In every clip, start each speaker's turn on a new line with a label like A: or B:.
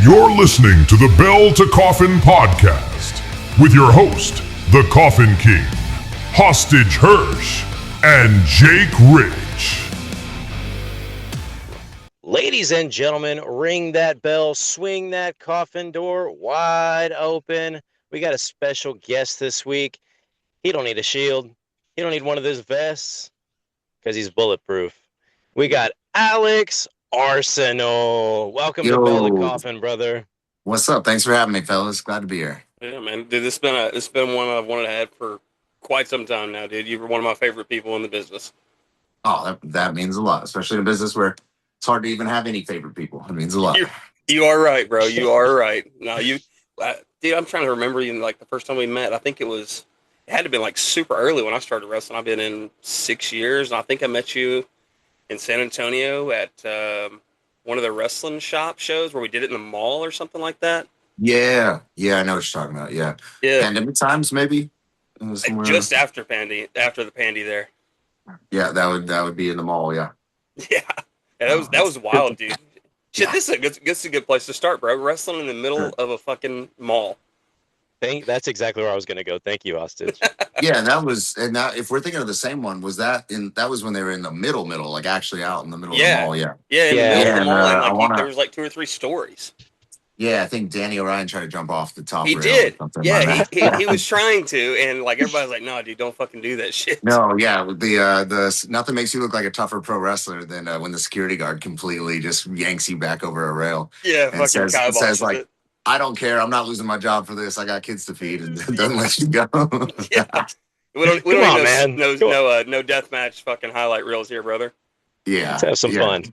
A: You're listening to the Bell to Coffin podcast with your host, the Coffin King, Hostage Hirsch, and Jake Rich.
B: Ladies and gentlemen, ring that bell, swing that coffin door wide open. We got a special guest this week. He don't need a shield. He don't need one of those vests because he's bulletproof. We got Alex Arsenal. Welcome to Bell to Coffin, brother.
C: What's up? Thanks for having me, fellas. Glad to be here.
D: Yeah, man. Dude, it's been one I've wanted to have for quite some time now, dude. You were one of my favorite people in the business.
C: Oh, that means a lot, especially in a business where it's hard to even have any favorite people. It means a lot.
D: You are right, bro. You are right. No, dude, I'm trying to remember even like the first time we met. I think it had to be like super early when I started wrestling. I've been in 6 years, and I think I met you in San Antonio at one of the wrestling shop shows where we did it in the mall or something like that.
C: Yeah, I know what you're talking about. Yeah. Pandemic times, maybe.
D: Just after the pandy there.
C: Yeah, that would be in the mall. Yeah.
D: Yeah, that was wild, dude. Shit, this is a good place to start, bro. Wrestling in the middle of a fucking mall.
B: That's exactly where I was going to go. Thank you, Hostage.
C: Yeah, if we're thinking of the same one, that was when they were in the middle, like actually out in the middle of the mall. Yeah,
D: in the middle of the mall, and there was like 2 or 3 stories.
C: Yeah, I think Danny O'Ryan tried to jump off the top.
D: He did. Yeah, he was trying to, and like everybody's like, "No, dude, don't fucking do that shit."
C: No, yeah, the nothing makes you look like a tougher pro wrestler than when the security guard completely just yanks you back over a rail.
D: Yeah,
C: and
D: fucking
C: says like, it. I don't care. I'm not losing my job for this. I got kids to feed, and doesn't let you go.
D: Yeah, we don't need no deathmatch fucking highlight reels here, brother.
C: Yeah,
B: let's have some fun.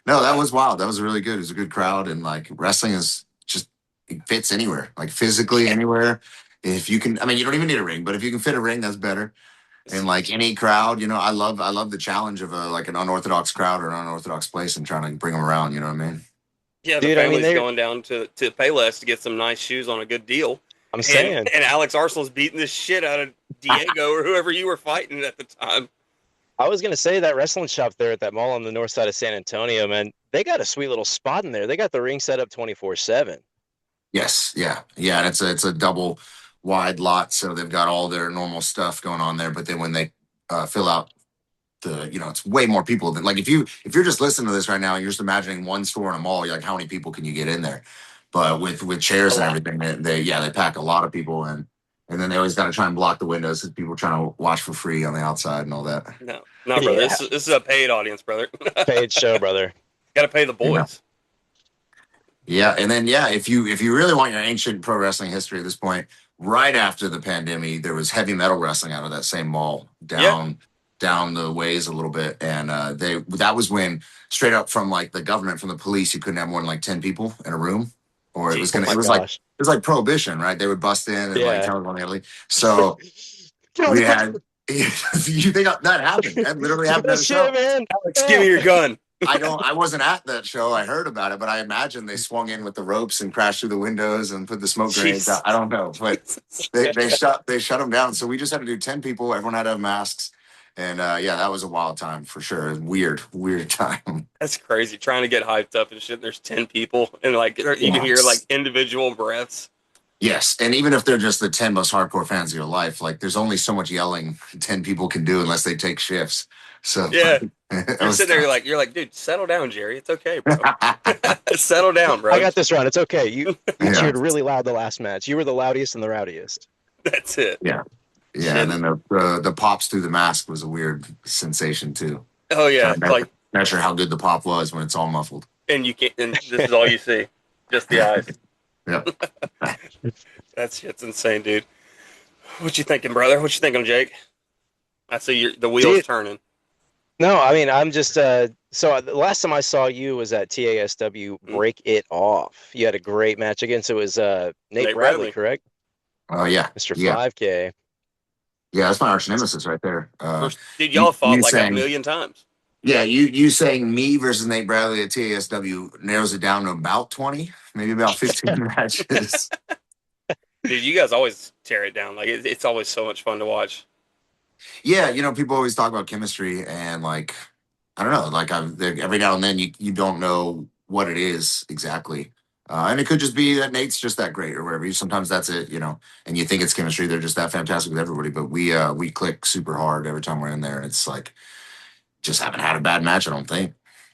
C: No, that was wild. That was really good. It was a good crowd, and like wrestling is just it fits anywhere, like physically anywhere. If you can, I mean, you don't even need a ring, but if you can fit a ring, that's better. And like any crowd, I love the challenge of like an unorthodox crowd or an unorthodox place and trying to bring them around. You know what I mean?
D: Yeah, the family's going down to Payless to get some nice shoes on a good deal.
B: I'm saying.
D: And Alex Arsenal's beating the shit out of Diego or whoever you were fighting at the time.
B: I was going to say that wrestling shop there at that mall on the north side of San Antonio, man, they got a sweet little spot in there. They got the ring set up 24/7.
C: Yes, yeah. And it's a double wide lot, so they've got all their normal stuff going on there. But then when they fill out it's way more people than like if you're just listening to this right now and you're just imagining one store in a mall, you're like, how many people can you get in there? But with chairs and everything, they pack a lot of people in. And then they always got to try and block the windows because people are trying to watch for free on the outside and all that.
D: No, brother. Yeah. This is a paid audience, brother.
B: Paid show, brother.
D: Got to pay the boys.
C: Yeah, and then if you really want your ancient pro wrestling history at this point, right after the pandemic, there was heavy metal wrestling out of that same mall down the ways a little bit, and that was when straight up from like the government, from the police, you couldn't have more than like 10 people in a room. Or it was like prohibition, right? They would bust in and like tell everyone Italy. So we had. You think that happened? That literally happened at a show,
B: man.
D: Alex, give me your gun.
C: I wasn't at that show. I heard about it, but I imagine they swung in with the ropes and crashed through the windows and put the smoke grenades out. I don't know, but they shut them down. So we just had to do 10 people. Everyone had to have masks. And that was a wild time for sure. Weird time.
D: That's crazy. Trying to get hyped up and shit. There's 10 people, and like you can hear like individual breaths.
C: Yes, and even if they're just the 10 most hardcore fans of your life, like there's only so much yelling 10 people can do unless they take shifts. So
D: yeah, you're sitting there. You're like, dude, settle down, Jerry. It's okay, bro. Settle down, bro.
B: I got this run. It's okay. You cheered really loud the last match. You were the loudest and the rowdiest.
D: That's it.
C: Yeah. Yeah, and then the pops through the mask was a weird sensation too.
D: Oh yeah,
C: like measure how good the pop was when it's all muffled.
D: And you can't. And this is all you see, just the eyes.
C: Yep.
D: That shit's insane, dude. What you thinking, brother? What you thinking, Jake? I see the wheels turning.
B: No, I mean I'm just. So the last time I saw you was at TASW Break It Off. You had a great match against. It was Nate Bradley, correct?
C: Oh yeah,
B: Mr. 5K.
C: Yeah, that's my arch nemesis right there.
D: Dude, y'all fought like a million times.
C: Yeah, you saying me versus Nate Bradley at TASW narrows it down to about 20, maybe about 15 matches.
D: Dude, you guys always tear it down. Like it's always so much fun to watch.
C: Yeah, people always talk about chemistry and like I don't know, like every now and then you don't know what it is exactly. And it could just be that Nate's just that great or whatever. Sometimes that's it, and you think it's chemistry. They're just that fantastic with everybody. But we click super hard every time we're in there. It's like just haven't had a bad match, I don't think.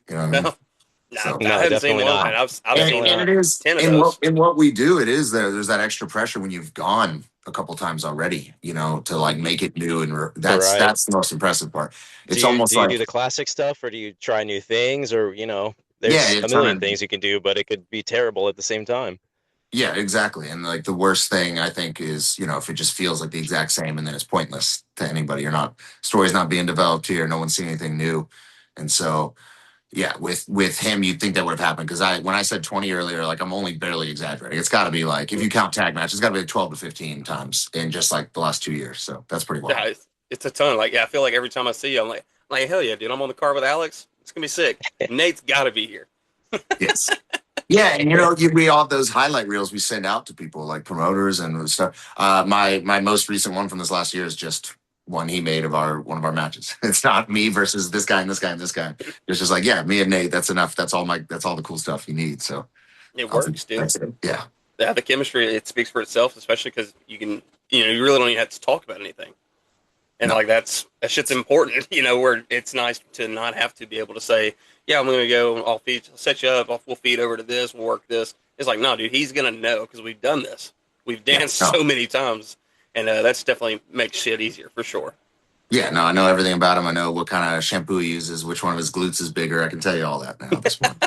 C: You know what I mean?
D: No,
C: So,
D: I
B: No,
D: haven't seen
B: definitely
D: one,
B: not.
D: and I've
C: and,
D: seen
C: and it is
D: 10 of
C: in
D: those.
C: what we do. It is there's that extra pressure when you've gone a couple times already, to like make it new, and that's
B: Right.
C: the most impressive part.
B: Do
C: It's
B: you
C: almost
B: do you
C: like
B: do the classic stuff, or do you try new things, or
C: yeah,
B: there's a
C: it's
B: million
C: kind of
B: things you can do, but it could be terrible at the same time.
C: yeah, exactly. And like the worst thing I think is if it just feels like the exact same and then it's pointless to anybody. You're not story's not being developed here. No one's seeing anything new, and so. Yeah, with him, you'd think that would have happened because when I said 20 earlier, like I'm only barely exaggerating. It's got to be like if you count tag matches, it's got to be like 12 to 15 times in just like the last 2 years. So that's pretty
D: Yeah,
C: wild.
D: it's a ton. Like, yeah, I feel like every time I see you, I'm like, hell yeah, dude, I'm on the car with Alex. It's gonna be sick. Nate's got to be here.
C: Yes. Yeah, and we all have those highlight reels we send out to people like promoters and stuff. My most recent one from this last year is just one he made of one of our matches. It's not me versus this guy and this guy and this guy. It's just like me and Nate. That's enough. That's all the cool stuff you need. So
D: It works, dude.
C: that's it. Yeah.
D: Yeah, the chemistry, it speaks for itself, especially because you really don't even have to talk about anything. And
C: No.
D: like that shit's important, where it's nice to not have to be able to say, yeah, I'm gonna go, I'll set you up, we'll feed over to this, we'll work this. It's like, no, dude, he's gonna know because we've done this, we've danced
C: No.
D: so many times, and that's definitely makes shit easier for sure.
C: Yeah, no, I know everything about him. I know what kind of shampoo he uses, which one of his glutes is bigger. I can tell you all that now at this point.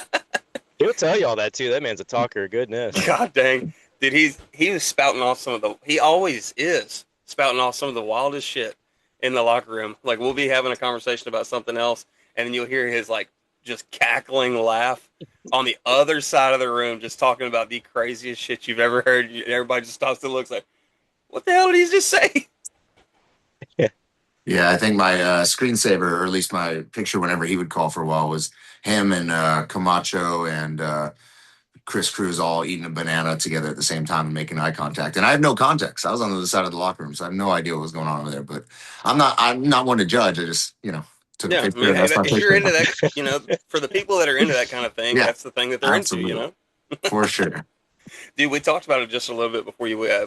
B: He'll tell you all that too. That man's a talker. Goodness.
D: God dang, dude, he was spouting off he always is spouting off some of the wildest shit in the locker room. Like we'll be having a conversation about something else, and then you'll hear his like just cackling laugh on the other side of the room, just talking about the craziest shit you've ever heard. Everybody just stops and looks like, what the hell did he just say?
C: Yeah, I think my screensaver, or at least my picture whenever he would call for a while, was him and Camacho and Chris Cruz all eating a banana together at the same time and making eye contact. And I have no context. I was on the other side of the locker room, so I have no idea what was going on over there. But I'm not one to judge. I just, took
D: Yeah,
C: a
D: I
C: picture.
D: mean,
C: And
D: hey,
C: that's my
D: if you're
C: picture.
D: into that, for the people that are into that kind of thing,
C: Yeah,
D: that's the thing that they're
C: absolutely.
D: into,
C: For sure.
D: Dude, we talked about it just a little bit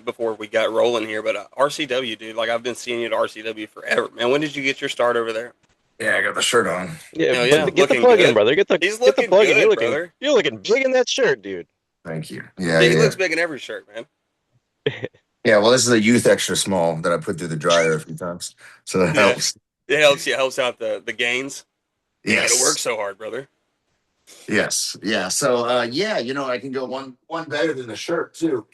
D: before we got rolling here, but RCW, dude, like I've been seeing you at RCW forever, man. When did you get your start over there?
C: Yeah, I got the shirt on.
B: Yeah,
D: Hell yeah,
B: get the
D: looking
B: plug in,
D: good.
B: brother.
D: He's
B: Get the
D: looking
B: plug in.
D: good, brother.
B: You're looking big in that shirt, dude.
C: Thank you. Yeah,
D: He
C: yeah.
D: looks big in every shirt, man.
C: Yeah, well, this is a youth extra small that I put through the dryer a few times. So that
D: Yeah.
C: helps.
D: It helps out the gains. You
C: Yes.
D: gotta work so hard, brother.
C: Yes. Yeah. So I can go one better than the shirt too.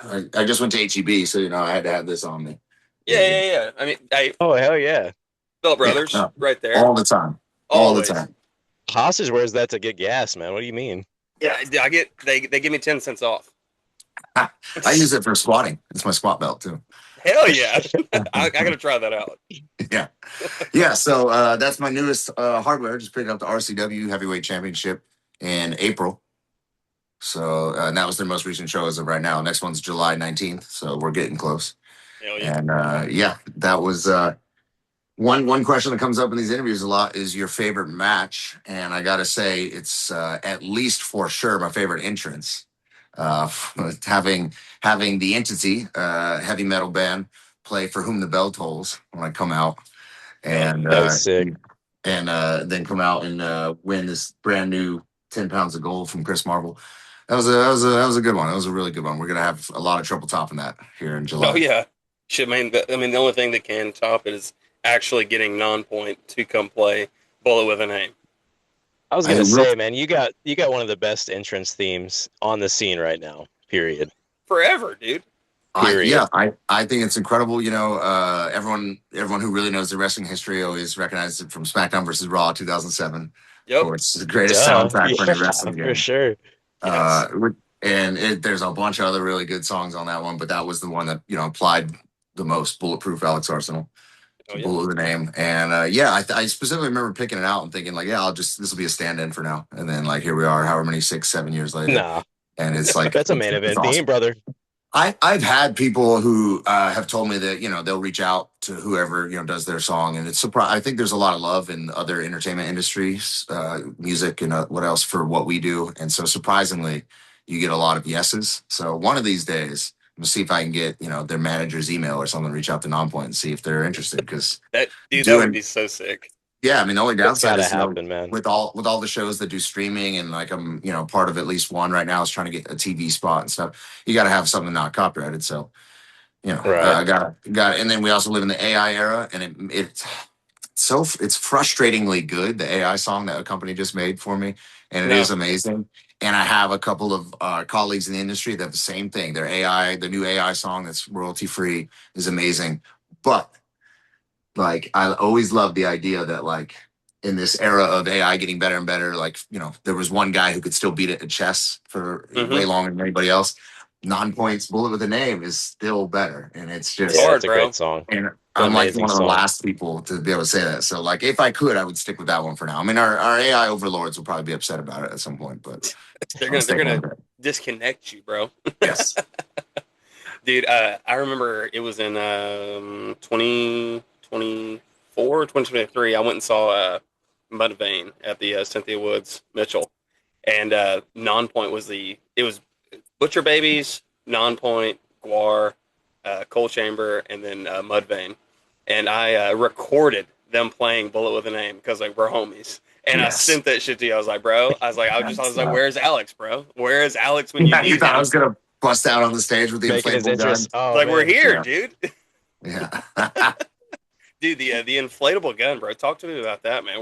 C: I just went to HEB, so I had to have this on me.
D: Yeah. I mean, hey,
B: Oh hell yeah!
D: Bell Brothers,
C: Yeah, no,
D: right there.
C: all the time. All the
D: Always.
C: time.
B: Hostage wears that to get gas, man. What do you mean?
D: Yeah, they give me 10 cents off.
C: I use it for squatting. It's my squat belt too.
D: Hell yeah. I gotta try that out.
C: Yeah. Yeah. So that's my newest hardware. Just picked up the RCW Heavyweight Championship in April. So and that was their most recent show as of right now. Next one's July 19th. So we're getting close.
D: Hell yeah.
C: And that was one question that comes up in these interviews a lot is your favorite match. And I got to say, it's at least for sure my favorite entrance. Having the Entity heavy metal band play For Whom the Bell Tolls when I come out, and
B: That was sick.
C: and then come out and win this brand new 10 pounds of gold from Chris Marvel. That was a good one. That was a really good one. We're gonna have a lot of trouble topping that here in July.
D: Oh yeah. Shit, man. I mean, the only thing that can top it is actually getting Non-Point to come play Bullet with a Name.
B: I was gonna say, man, you got one of the best entrance themes on the scene right now. Period.
D: Forever, dude.
C: I think it's incredible. Everyone who really knows the wrestling history always recognizes it from SmackDown versus Raw 2007.
D: Yep.
C: Or it's the greatest soundtrack for any wrestling game.
B: For sure.
D: Yes.
C: And there's a bunch of other really good songs on that one, but that was the one that applied the most. Bulletproof Alex Arsenal.
D: Oh, yeah.
C: Bullet with the name. And I specifically remember picking it out and thinking like, this will be a stand-in for now. And then like here we are, however many 6-7 years later.
B: Nah,
C: And it's like
B: that's a main event
C: awesome.
B: theme, brother.
C: I've had people who have told me that they'll reach out to whoever does their song, and it's surprise. I think there's a lot of love in other entertainment industries, music, and what else for what we do, and so surprisingly, you get a lot of yeses. So one of these days, I'm gonna see if I can get their manager's email or something, reach out to Nonpoint and see if they're interested because
D: That would
C: doing
D: be so sick.
C: yeah, I mean the only
B: It's
C: downside
B: gotta
C: is
B: happen, man.
C: with all the shows that do streaming and like I'm part of at least one right now is trying to get a TV spot and stuff. You got to have something not copyrighted. So
B: Right.
C: got and then we also live in the AI era, and it's frustratingly good. The AI song that a company just made for me, and it
D: No.
C: is amazing. And I have a couple of colleagues in the industry that have the same thing. The new AI song that's royalty free is amazing, but like I always love the idea that like in this era of AI getting better and better, like there was one guy who could still beat it at chess for way
D: Mm-hmm.
C: longer than anybody else. Non-points bullet with a name is still better, and it's
D: It's
B: Yeah,
C: just
B: it's
D: hard,
B: a great
D: bro.
B: song.
C: and
B: It's an
C: I'm like
B: amazing
C: one of the
B: song.
C: last people to be able to say that. So like if I could, I would stick with that one for now. I mean, our AI overlords will probably be upset about it at some point, but
D: They're
C: I'm
D: gonna they're
C: sticking
D: gonna
C: with it.
D: disconnect you, bro.
C: Yes.
D: Dude, I remember it was in 2024 or 2023. I went and saw Mudvayne at the Cynthia Woods Mitchell, and Non-Point it was Butcher Babies, Non-Point, Guar, Coal Chamber, and then Mudvayne, and I recorded them playing Bullet with a Name because like we're homies. And I
C: Yes.
D: sent that shit to you. I was like, bro. I was like, where's Alex, bro? Where is Alex when you
C: Yeah, you
D: need
C: thought I
D: him?
C: was gonna bust out on the stage with the
B: Making his
C: inflatable gun?
B: interest. Oh
D: Like we're
B: man.
D: here,
C: Yeah.
D: dude.
C: Yeah.
D: Dude, the inflatable gun, bro. Talk to me about that, man.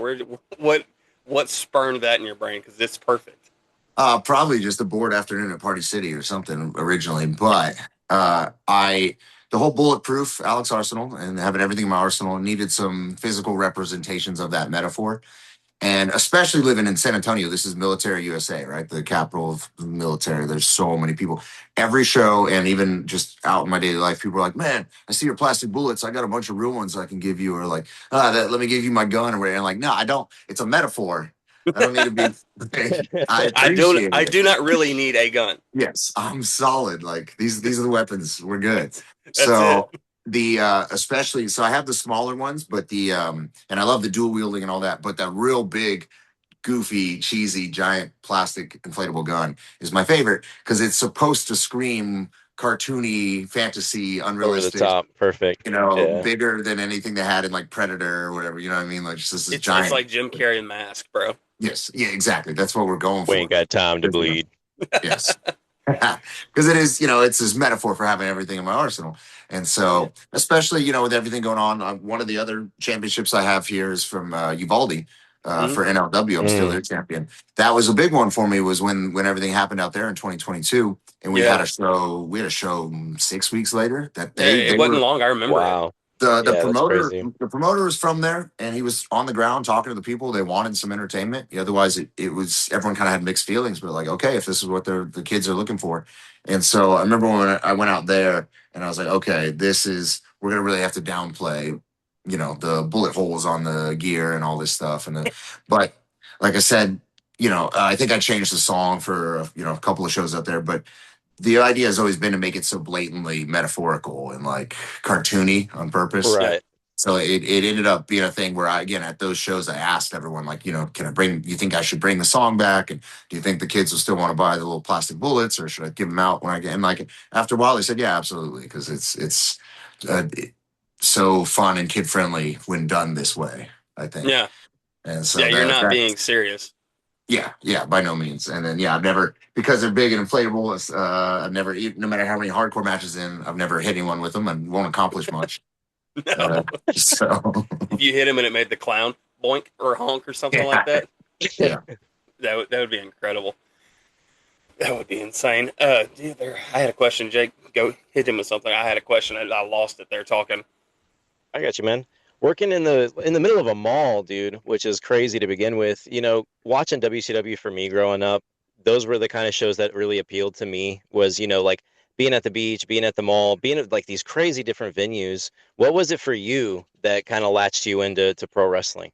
D: What spurned that in your brain? Because it's perfect.
C: Probably just a bored afternoon at Party City or something originally, but I the whole bulletproof Alex Arsenal and having everything in my arsenal needed some physical representations of that metaphor. And especially living in San Antonio, this is military USA, right? The capital of the military. There's so many people. Every show, and even just out in my daily life, people are like, "Man, I see your plastic bullets. I got a bunch of real ones I can give you." Or like, let me give you my gun or whatever. And I'm like, no, I don't. It's a metaphor. I don't need to be. I appreciate
D: I
C: it.
D: do not really need a gun.
C: Yes, I'm solid. Like these are the weapons. We're good.
D: That's it.
C: So the especially so I have the smaller ones, but the and I love the dual wielding and all that, but the real big, goofy, cheesy, giant plastic inflatable gun is my favorite because it's supposed to scream cartoony, fantasy,
B: Over the
C: unrealistic,
B: top. Perfect. Yeah.
C: bigger than anything they had in like Predator or whatever, you know what I mean? Like just this
D: It's
C: giant.
D: like Jim Carrey and Mask, bro.
C: Yes, yeah, exactly. That's what we're going
B: We
C: for.
B: ain't got time to bleed.
C: Yes. Because it is, it's this metaphor for having everything in my arsenal. And so, especially, with everything going on, one of the other championships I have here is from Uvalde
D: Mhm.
C: for NLW. I'm still
B: Mm.
C: their champion. That was a big one for me was when everything happened out there in 2022. And we
D: Yeah.
C: had a show, 6 weeks later that
D: Yeah,
C: they
D: it wasn't
C: were
D: long. I remember it.
B: Wow.
C: the
B: Yeah, that's
C: promoter
B: crazy.
C: was from there and he was on the ground talking to the people. They wanted some entertainment. Otherwise it was everyone kind of had mixed feelings, but like, okay, if this is what the kids are looking for. And so I remember when I went out there and I was like, okay, we're gonna really have to downplay, the bullet holes on the gear and all this stuff. But like I said, I think I changed the song for a couple of shows out there, but the idea has always been to make it so blatantly metaphorical and like cartoony on purpose.
D: Yeah.
B: Right.
C: So it ended up being a thing where again, at those shows, I asked everyone, like, you think I should bring the song back? And do you think the kids will still want to buy the little plastic bullets or should I give them out when I get, and like, after a while they said, yeah, absolutely. Cause it's so fun and kid friendly when done this way, I think.
D: Yeah.
C: And so
D: Yeah, you're not
C: that
D: being serious.
C: yeah, by no means. And then I've never because they're big and inflatable. I've never, no matter how many hardcore matches I've never hit anyone with them and won't accomplish much.
D: No.
C: So
D: If you hit him and it made the clown boink or honk or something like that,
C: yeah,
D: that would be incredible. That would be insane. Dude, I had a question, Jake. Go hit him with something. I had a question. I lost it there talking.
B: I got you, man. Working in the middle of a mall, dude, which is crazy to begin with. Watching WCW for me growing up, those were the kind of shows that really appealed to me. Was like being at the beach, being at the mall, being at like these crazy different venues. What was it for you that kind of latched you into pro wrestling?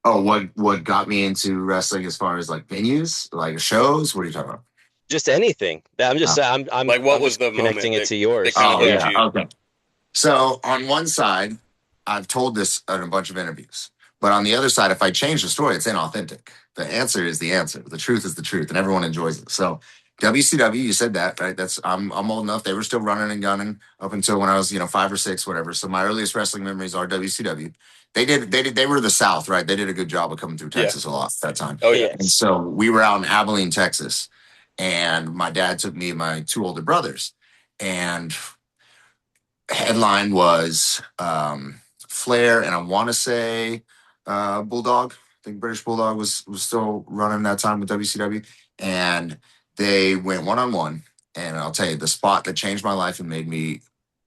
C: oh, what got me into wrestling as far as like venues, like shows? What are you talking about?
B: Just anything. I'm just
C: Oh.
B: I'm
D: Like, what
B: I'm
D: was
B: just
D: the
B: connecting
D: moment
B: it to yours.
D: that kind of
C: Oh
D: hooked
C: yeah.
D: you?
C: Okay. So on one side, I've told this in a bunch of interviews, but on the other side, if I change the story, it's inauthentic. The answer is the answer. The truth is the truth, and everyone enjoys it. So WCW, you said that, right? That's I'm old enough. They were still running and gunning up until when I was 5 or 6, whatever. So my earliest wrestling memories are WCW. They were the South, right? They did a good job of coming through
D: Yeah.
C: Texas a lot at that time.
D: Oh yeah.
C: And
B: Yes.
C: so we were out in Abilene, Texas, and my dad took me and my two older brothers, and headline was Flair, and I want to say Bulldog. I think British Bulldog was still running that time with WCW, and they went 1-on-1. And I'll tell you, the spot that changed my life and made me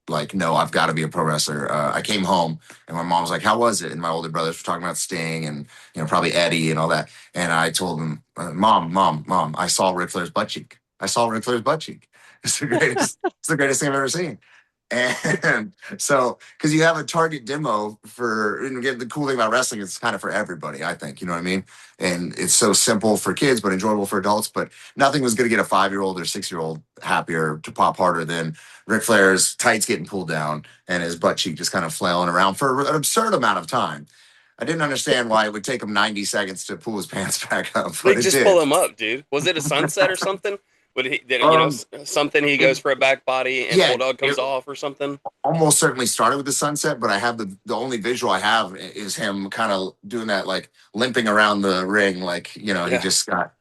C: like, no, I've got to be a pro wrestler. I came home and my mom was like, "How was it?" And my older brothers were talking about Sting and probably Eddie and all that. And I told them, "Mom, I saw Ric Flair's butt cheek. I saw Ric Flair's butt cheek. It's the greatest. It's the greatest thing I've ever seen." And so, because you have a target demo for, and again, the cool thing about wrestling is it's kind of for everybody, I think, you know what I mean? And it's so simple for kids, but enjoyable for adults. But nothing was going to get a 5-year-old or 6-year-old happier to pop harder than Ric Flair's tights getting pulled down and his butt cheek just kind of flailing around for an absurd amount of time. I didn't understand why it would take him 90 seconds to pull his pants back up, but
D: Like,
C: it
D: just pull
C: did.
D: him up, dude. Was it a sunset or something?
C: Um,
D: Something he goes for a back body and
C: yeah,
D: Bulldog comes
C: it,
D: off or something?
C: almost certainly started with the sunset, but I have the only visual I have is him kind of doing that, like limping around the ring, like he
D: Yeah.
C: just got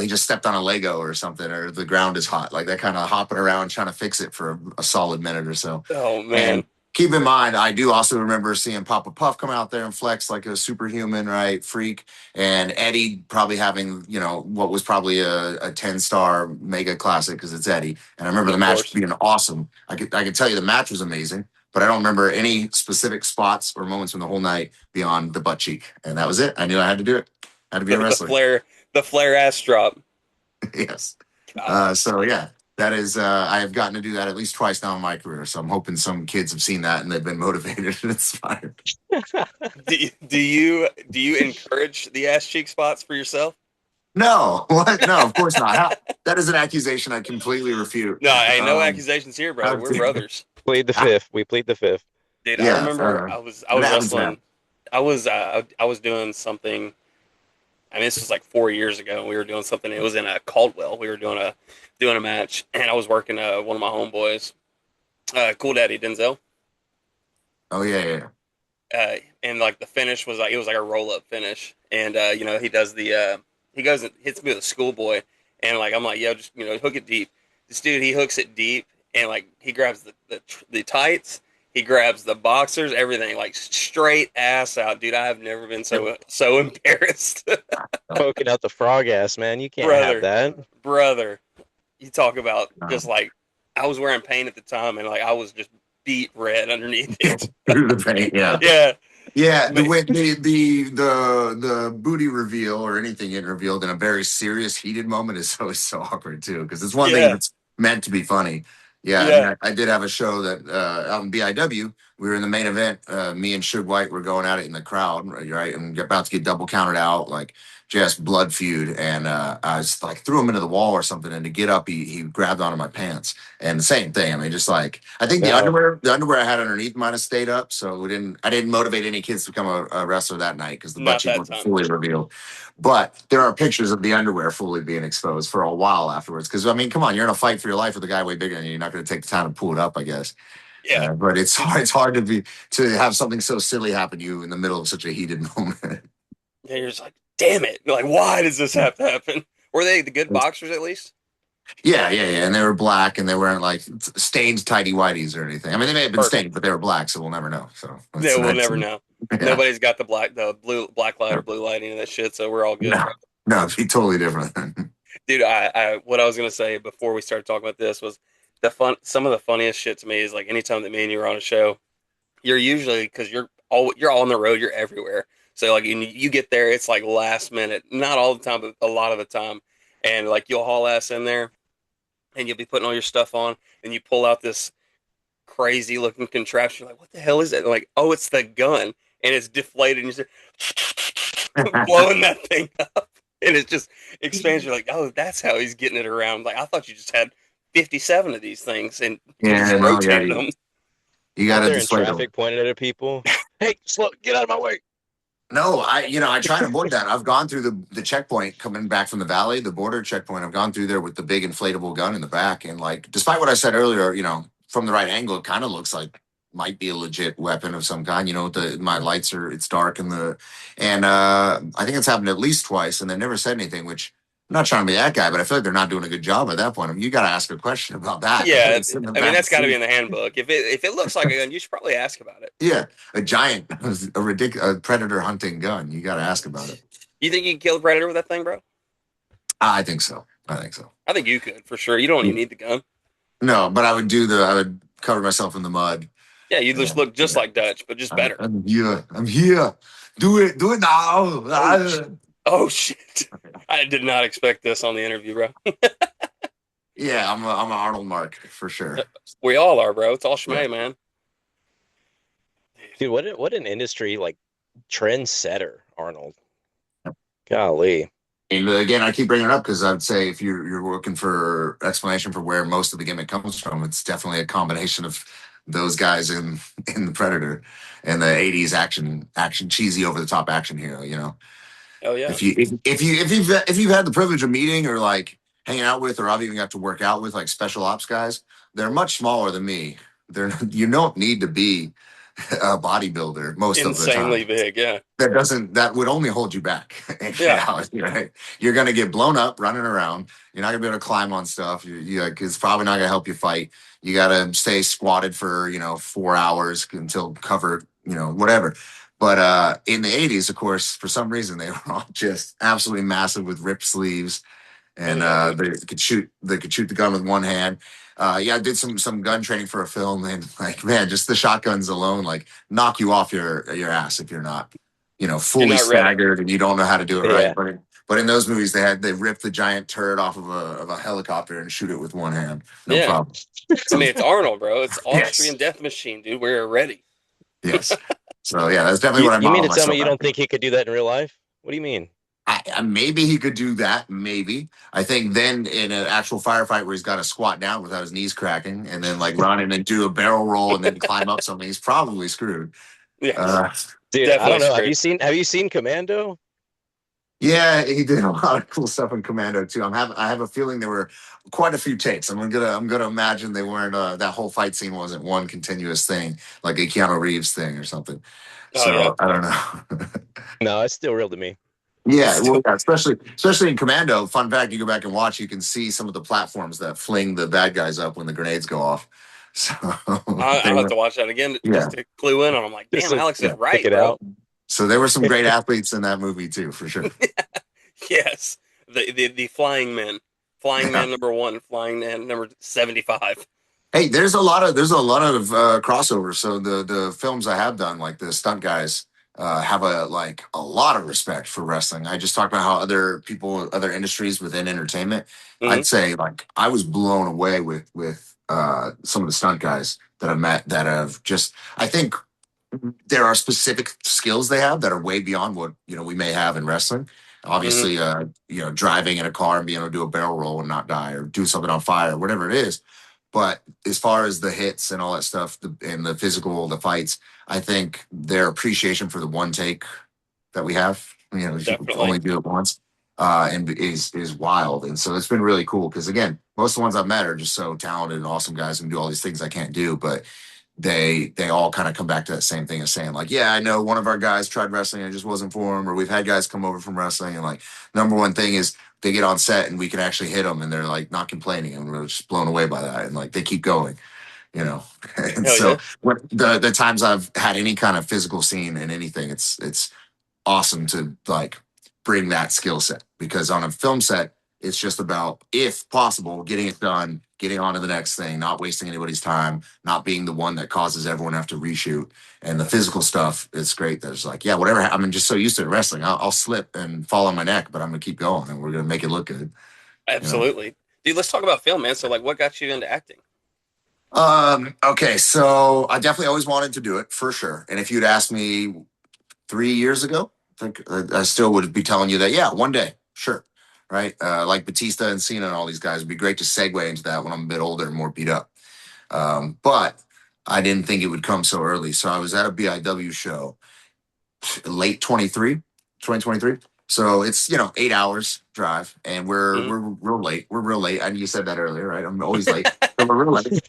C: he just stepped on a Lego or something, or the ground is hot, like that kind of hopping around trying to fix it for a solid minute or so.
D: Oh
C: And
D: man.
C: keep in mind, I do also remember seeing Papa Puff come out there and flex like a superhuman, right, freak, and Eddie probably having what was probably a 10-star mega classic because it's Eddie. And I remember the
D: Of
C: match
D: course.
C: being awesome. I could tell you the match was amazing, but I don't remember any specific spots or moments from the whole night beyond the butt cheek, and that was it. I knew I had to do it. I had to be a
D: The
C: wrestler.
D: flare, the flare ass drop.
C: Yes.
D: God.
C: So yeah, that is. I have gotten to do that at least twice now in my career. So I'm hoping some kids have seen that and they've been motivated and inspired.
D: Do you encourage the ass cheek spots for yourself?
C: No, what? No, of course not. That is an accusation I completely refute.
D: No, ain't no
C: Um,
D: accusations here, brother.
C: how
D: We're
C: dare-
D: brothers.
B: Plead the fifth. We plead the fifth.
D: Dude, I
C: yeah,
D: remember I
C: it
D: was
C: happens, man.
D: wrestling. I was doing something. I mean, this was like 4 years ago. We were doing something. It was in a Caldwell. We were doing a match, and I was working one of my homeboys, Cool Daddy Denzel.
C: Oh yeah.
D: And like the finish was like it was like a roll up finish, and he does he goes and hits me with a schoolboy, and like I'm like, yo, just hook it deep. This dude, he hooks it deep, and like he grabs the tights, he grabs the boxers, everything, like straight ass out, dude. I have never been so embarrassed.
B: Poking out the frog ass, man. You can't have
D: brother,
B: that.
D: brother. You talk about
C: Yeah.
D: just like I was wearing paint at the time, and like I was just beat red underneath it.
C: Through the paint, yeah.
D: Yeah,
C: Yeah, the
D: but
C: way the booty reveal or anything getting revealed in a very serious, heated moment is always so awkward too, because it's one thing
D: yeah,
C: that's meant to be funny. Yeah, I mean,
D: yeah.
C: I did have a show that out in BIW. We were in the main event. Me and Suge White were going at it in the crowd, right, and about to get double counted out, like just blood feud. And I was like threw him into the wall or something, and to get up, he grabbed onto my pants. And the same thing. I mean, just like I think
B: No.
C: the underwear I had underneath might have stayed up, so I didn't motivate any kids to become a wrestler that night because the butt
D: Not
C: cheek
D: that
C: wasn't
D: time.
C: fully revealed. But there are pictures of the underwear fully being exposed for a while afterwards. Because I mean, come on, you're in a fight for your life with a guy way bigger than you. You're not going to take the time to pull it up, I guess.
D: Yeah,
C: But it's hard. It's hard to have something so silly happen to you in the middle of such a heated moment.
D: yeah. You're just like, damn it! You're like, why does this have to happen? Were they the good boxers at least?
C: Yeah. And they were black, and they weren't like stained tidy whities or anything. I mean, they may have been
D: Perfect.
C: stained, but they were black, so we'll never know. So
D: Yeah,
C: that's
D: we'll
C: nice.
D: never know.
C: Yeah.
D: Nobody's got the black light or blue light, any of that shit, so we're all good.
C: No, no, it'd be totally different.
D: Dude, what I was gonna say before we started talking about this was some of the funniest shit to me is like anytime that me and you are on a show, you're usually because you're all on the road, you're everywhere. So like you get there, it's like last minute, not all the time, but a lot of the time, and like you'll haul ass in there, and you'll be putting all your stuff on, and you pull out this crazy looking contraption. You're like, what the hell is it? And like, oh, it's the gun, and it's deflated, and you're blowing that thing up. And it just expands. You're like, oh, that's how he's getting it around. Like, I thought you just had 57 of these things and you
C: Yeah,
D: just
C: no, yeah,
D: rotated them.
C: you
B: Out
C: gotta
B: there in
C: deflate them.
B: traffic, pointed at people. Hey, slow! Get out of my way!
C: No, I try to avoid that. I've gone through the checkpoint coming back from the valley, the border checkpoint. I've gone through there with the big inflatable gun in the back, and like, despite what I said earlier, from the right angle, it kind of looks like might be a legit weapon of some kind. My lights are it's dark and I think it's happened at least twice, and they never said anything. Which I'm not trying to be that guy, but I feel like they're not doing a good job at that point. I mean, you got to ask a question about that.
D: Yeah,
C: It's in the
D: I mean
C: back
D: that's got to be
C: seat.
D: in the handbook. If it looks like a gun, you should probably ask about it.
C: Yeah, a giant, a predator hunting gun. You got to ask about it.
D: You think you can kill a predator with that thing, bro?
C: I think so. I think so.
D: I think you could for sure. You don't even need the gun.
C: No, but I would cover myself in the mud.
D: Yeah, you just look just
C: Yeah.
D: like Dutch, but just better.
C: I'm here. I'm here. Do it. Do it now.
D: Oh shit! I did not expect this on the interview, bro.
C: Yeah, I'm an Arnold Mark for sure.
D: We all are, bro. It's all schmay,
C: Yeah.
D: man.
B: Dude, what an industry like trendsetter, Arnold. Golly.
C: And again, I keep bringing it up because I'd say if you're looking for explanation for where most of the gimmick comes from, it's definitely a combination of those guys in the Predator and the '80s action cheesy over the top action hero.
D: Oh yeah.
C: If you've had the privilege of meeting or like hanging out with, or I've even got to work out with like special ops guys, they're much smaller than me. You don't need to be a bodybuilder most of the
D: Insanely
C: time.
D: big, yeah.
C: That would only hold you back in
D: Yeah.
C: reality, right? You're gonna get blown up running around. You're not gonna be able to climb on stuff. It's probably not gonna help you fight. You gotta stay squatted for 4 hours until cover, whatever. But in the '80s, of course, for some reason they were all just absolutely massive with ripped sleeves, and
D: yeah,
C: they could shoot the gun with one hand. Yeah, I did some gun training for a film, and like, man, just the shotguns alone like knock you off your ass if you're not
D: You're
C: fully
D: not ready.
C: staggered and you don't know how to do it right.
B: Yeah.
C: But in those movies, they ripped the giant turret off of a helicopter and shoot it with one hand, no
D: Yeah.
C: problem.
D: I mean, it's Arnold, bro. It's
C: Yes,
D: Austrian Death Machine, dude. We're ready.
C: yes. So yeah, that's definitely
B: You,
C: what I
B: you mean
C: model
B: to tell me
C: myself
B: you don't
C: after.
B: think he could do that in real life? What do you mean?
C: Maybe he could do that. Maybe I think then in an actual firefight where he's got to squat down without his knees cracking, and then like run in and do a barrel roll and then climb up something, he's probably screwed.
D: Yeah.
B: Dude, I
D: Definitely
B: don't know.
D: screwed.
B: Have you seen Commando?
C: Yeah, he did a lot of cool stuff in Commando too. I have a feeling there were quite a few takes. I'm gonna imagine they weren't that whole fight scene wasn't one continuous thing like a Keanu Reeves thing or something.
D: Oh yeah.
C: So I don't know.
B: No, it's still real to me.
C: Yeah, well, yeah, especially in Commando. Fun fact: you go back and watch, you can see some of the platforms that fling the bad guys up when the grenades go off. So
D: I'll have to watch that again
C: yeah.
D: just to clue in on. I'm like,
B: Just
D: damn,
B: to
D: Alex is
C: Yeah.
D: right,
B: pick it
D: bro.
B: out.
C: So there were some great athletes in that movie too, for sure.
D: Yes. The flying men. Flying
C: Yeah.
D: man number 1, flying man number 75.
C: Hey, there's a lot of crossovers. So the films I have done, like the stunt guys, have a lot of respect for wrestling. I just talked about how other industries within entertainment.
D: Mhm.
C: I'd say like I was blown away with some of the stunt guys that I've met that have just. I think there are specific skills they have that are way beyond what we may have in wrestling.
D: Mhm.
C: Obviously, driving in a car and being able to do a barrel roll and not die, or do something on fire, whatever it is. But as far as the hits and all that stuff, and the physical, the fights, I think their appreciation for the one take that we have, if you
D: Definitely.
C: only do it once, and is wild. And so it's been really cool because again, most of the ones I've met are just so talented and awesome guys who can do all these things I can't do, but they all kind of come back to that same thing as saying like, yeah, I know one of our guys tried wrestling and it just wasn't for him, or we've had guys come over from wrestling and like number one thing is they get on set and we can actually hit them and they're like not complaining and we're just blown away by that and like they keep going. And
D: Hell
C: so
D: yeah.
C: the times I've had any kind of physical scene in anything, it's awesome to like bring that skill set because on a film set, it's just about, if possible, getting it done, getting on to the next thing, not wasting anybody's time, not being the one that causes everyone to have to reshoot. And the physical stuff, it's great. There's like, yeah, whatever. I'm just so used to wrestling. I'll slip and fall on my neck, but I'm going to keep going and we're going to make it look good.
D: Absolutely. Dude, let's talk about film, man. So, like, what got you into acting?
C: Okay, so I definitely always wanted to do it for sure. And if you'd asked me 3 years ago, I think I still would be telling you that, yeah, one day Sure. Right. Like Batista and Cena and all these guys. It'd be great to segue into that when I'm a bit older and more beat up. But I didn't think it would come so early. So I was at a BIW show late 2023. So it's 8 hours drive, and we're real late. We're real late. And you said that earlier, right? I'm always late. So we're real late. And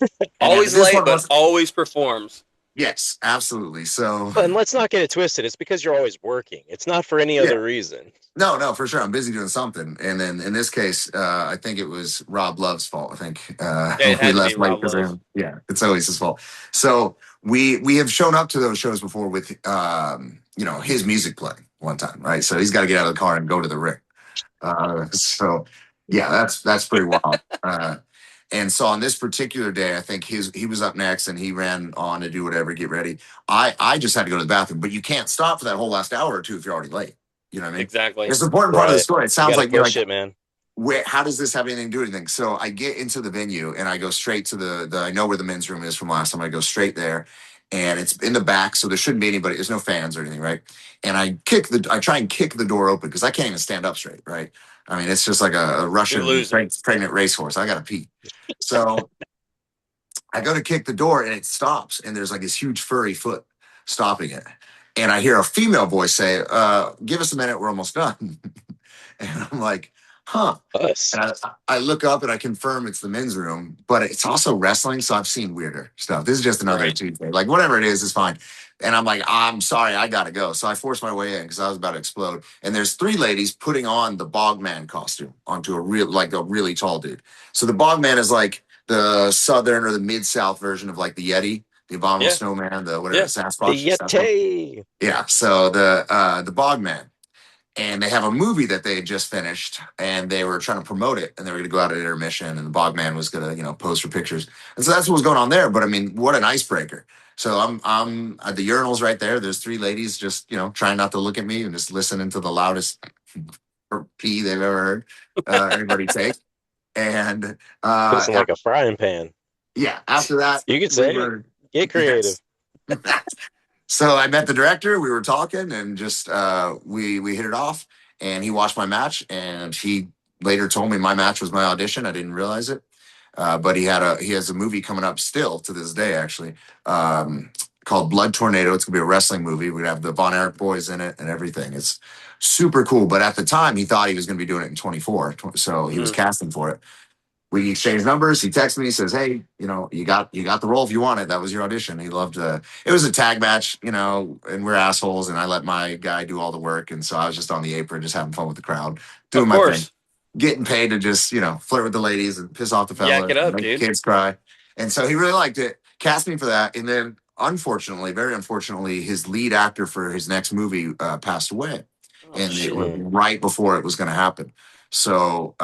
D: Always
C: this
D: late,
C: one
D: but
C: was
D: always performs.
C: yes, absolutely. So
B: And let's not get it twisted. It's because you're always working. It's not for any
C: yeah.
B: other reason.
C: No, for sure. I'm busy doing something. And then in this case, I think it was Rob Love's fault. I think
D: Yeah, it
C: we
D: had to be
C: left late
D: Rob
C: because of
D: Love.
C: him. Yeah, it's always his fault. So we have shown up to those shows before with his music playing one time, right? So he's got to get out of the car and go to the ring. So yeah, that's pretty wild. And so on this particular day, I think he was up next and he ran on to do whatever, get ready. I just had to go to the bathroom, but you can't stop for that whole last hour or two if you're already late. You know what I mean?
D: Exactly.
C: It's an important part of the
B: Right.
C: story. It
B: You
C: sounds
B: gotta
C: like you're
B: push
C: like,
B: it, man.
C: how does this have anything to do with anything? So I get into the venue and I go straight to the I know where the men's room is from last time. I go straight there, and it's in the back, so there shouldn't be anybody. There's no fans or anything, right? And I try and kick the door open because I can't even stand up straight, right? I mean, it's just like a
D: You're
C: Russian
D: losing.
C: pregnant racehorse. I gotta pee. So I go to kick the door and it stops, and there's like this huge furry foot stopping it. And I hear a female voice say, give us a minute, we're almost done. And I'm like, huh.
B: Us.
C: And I look up and I confirm it's the men's room, but it's also wrestling. So I've seen weirder stuff. This is just another
D: Right.
C: Tuesday. Like, whatever it is fine. And I'm like, I'm sorry, I got to go. So I forced my way in because I was about to explode. And there's three ladies putting on the Bogman costume onto a really tall dude. So the Bogman is like the Southern or the Mid-South version of like the Yeti, the Abominable
D: Yeah.
C: Snowman, the whatever,
D: Yeah.
C: Sasquatch.
B: The
C: Sasquatch.
B: Yeti.
C: Yeah. So the Bogman. And they have a movie that they had just finished, and they were trying to promote it, and they were going to go out at intermission, and the Bogman was going to, pose for pictures, and so that's what was going on there. But I mean, what an icebreaker! So I'm at the urinals right there. There's three ladies just trying not to look at me and just listening to the loudest pee they've ever heard anybody take, and
B: Pissing like a frying pan.
C: yeah, after that
B: You could say it. Get creative.
C: Yes. So I met the director. We were talking, and just we hit it off. And he watched my match, and he later told me my match was my audition. I didn't realize it, but he has a movie coming up still to this day, actually, called Blood Tornado. It's gonna be a wrestling movie. We're gonna have the Von Erich boys in it and everything. It's super cool. But at the time, he thought he was gonna be doing it in 24, so he was casting for it. We exchanged numbers. He texted me. He says, "Hey, you got the role if you want it. That was your audition." He loved it was a tag match, and we're assholes. And I let my guy do all the work, and so I was just on the apron, just having fun with the crowd, doing
D: Of
C: my thing,
D: course.
C: getting paid to just flirt with the ladies and piss off the
D: Yak
C: fellas,
D: it up,
C: make
D: dude.
C: kids cry. And so he really liked it. Cast me for that, and then unfortunately, very unfortunately, his lead actor for his next movie passed away, and it was right before it was going to happen. So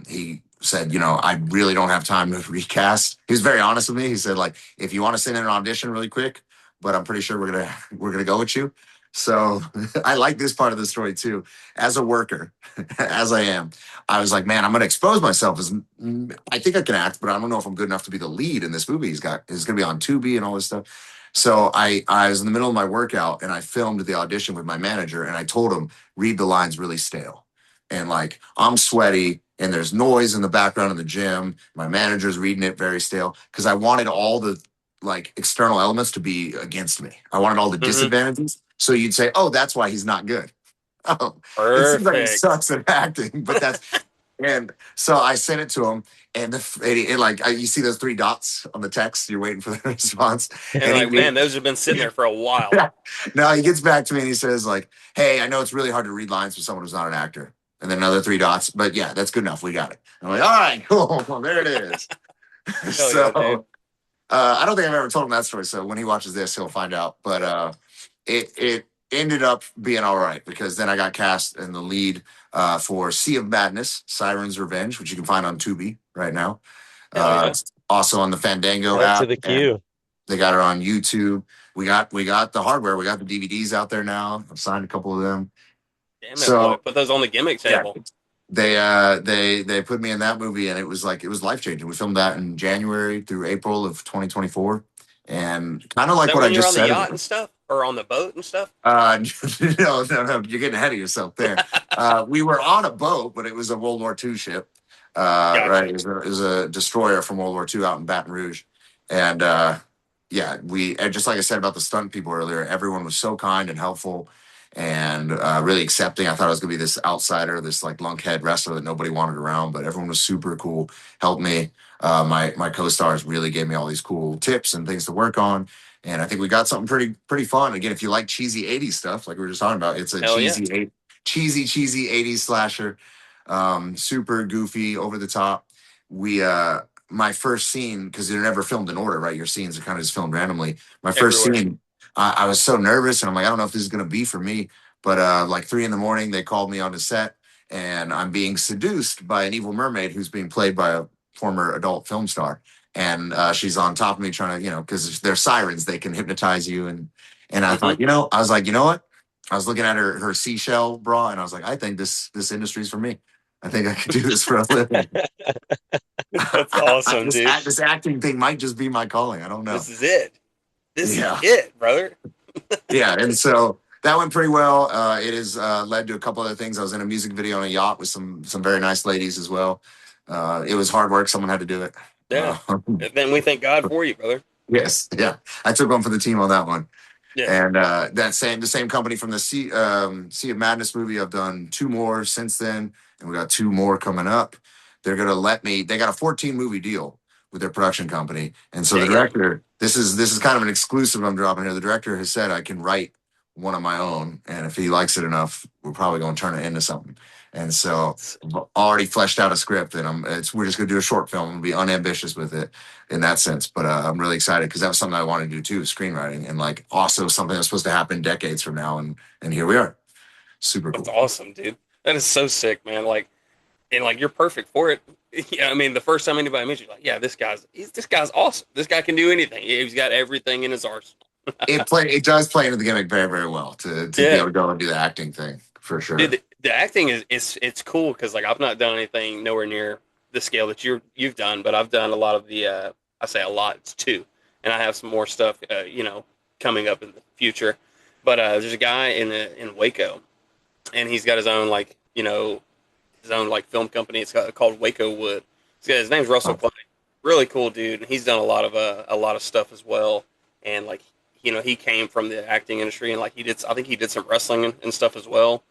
C: he said, I really don't have time to recast. He was very honest with me. He said, like, if you want to send in an audition really quick, but I'm pretty sure we're gonna go with you. So I like this part of the story too. As a worker, as I am, I was like, man, I'm gonna expose myself. I think I can act, but I don't know if I'm good enough to be the lead in this movie. He's gonna be on Tubi and all this stuff. So I was in the middle of my workout and I filmed the audition with my manager, and I told him, read the lines really stale. And like, I'm sweaty and there's noise in the background of the gym. My manager's reading it very stale because I wanted all the like external elements to be against me. I wanted all the disadvantages. So you'd say, oh, that's why he's not good. Oh, it seems like he
D: Perfect.
C: sucks at acting, but that's, and so I sent it to him, and you see those three dots on the text, you're waiting for the response.
D: And like, man, those have been sitting there for a while.
C: No, he gets back to me and he says like, hey, I know it's really hard to read lines for someone who's not an actor. And then another three dots, but yeah, that's good enough. We got it. I'm like, all right, cool. Well, there it is. So I don't think I've ever told him that story. So when he watches this, he'll find out. But it ended up being all right because then I got cast in the lead for Sea of Madness, Siren's Revenge, which you can find on Tubi right now. Also on the Fandango
B: Right
C: app.
B: to the queue.
C: They got it on YouTube. We got the hardware. We got the DVDs out there now. I've signed a couple of them.
D: Damn it,
C: So
D: boy. Put those on the gimmick table.
C: Yeah, they put me in that movie, and it was life changing. We filmed that in January through April of 2024, And kind of
D: Is
C: like
D: that
C: what I
D: when you're
C: just
D: on the
C: said.
D: yacht and stuff, or on the boat and stuff?
C: No, you're getting ahead of yourself there. We were on a boat, but it was a World War II ship. Right,
D: Gotcha.
C: it was a destroyer from World War II out in Baton Rouge, and yeah, and just like I said about the stunt people earlier, everyone was so kind and helpful, and really accepting. I thought I was gonna be this outsider, this like lunkhead wrestler that nobody wanted around, but everyone was super cool, helped me. My co-stars really gave me all these cool tips and things to work on. And I think we got something pretty fun. Again, if you like cheesy 80s stuff, like we were just talking about, it's a
D: Hell yeah.
C: cheesy 80s slasher. Super goofy, over the top. We My first scene, because they're never filmed in order, right? Your scenes are kind of just filmed randomly. My first
D: Everywhere.
C: scene, I was so nervous, and I'm like, I don't know if this is gonna be for me. But like 3 a.m, they called me on the set, and I'm being seduced by an evil mermaid who's being played by a former adult film star. And she's on top of me trying to, because they're sirens, they can hypnotize you. And I
D: Hmm.
C: thought, I was like, you know what? I was looking at her seashell bra, and I was like, I think this industry's for me. I think I could do this for a living.
D: That's awesome,
C: this,
D: dude.
C: this acting thing might just be my calling. I don't know.
D: This is it. This is
C: Yeah.
D: it, brother.
C: Yeah. And so that went pretty well. It has led to a couple other things. I was in a music video on a yacht with some very nice ladies as well. It was hard work. Someone had to do it.
D: Yeah. Then we thank God for you, brother.
C: Yes. Yeah. I took one for the team on that one.
D: Yeah.
C: And the same company from the Sea of Madness movie. I've done 2 more since then, and we got 2 more coming up. They're gonna let me. They got a 14 movie deal with their production company, and so the
D: Damn.
C: director. This is kind of an exclusive I'm dropping here. The director has said I can write one of my own, and if he likes it enough, we're probably going to turn it into something. And so I've already fleshed out a script, and we're just gonna do a short film and be unambitious with it in that sense. But I'm really excited because that was something I wanted to do too, screenwriting, and like also something that's supposed to happen decades from now, and here we are. Super
D: That's
C: cool.
D: awesome, dude. That is so sick, man. Like, and like you're perfect for it. Yeah, I mean, the first time anybody meets you, like, yeah, this guy's awesome. This guy can do anything. He's got everything in his arsenal.
C: It does play into the gimmick very, very well to be
D: Yeah,
C: able to go and do the acting thing for
D: dude.
C: sure.
D: The acting is it's cool because like I've not done anything nowhere near the scale that you've done, but I've done a lot of the. I say a lot. It's 2, and I have some more stuff. Coming up in the future. But there's a guy in Waco, and he's got his own his own like film company. It's called Waco Wood. His name's Russell
C: Oh,
D: Clay. Really cool dude, and he's done a lot of stuff as well. And like he came from the acting industry, and like I think he did some wrestling and stuff as well.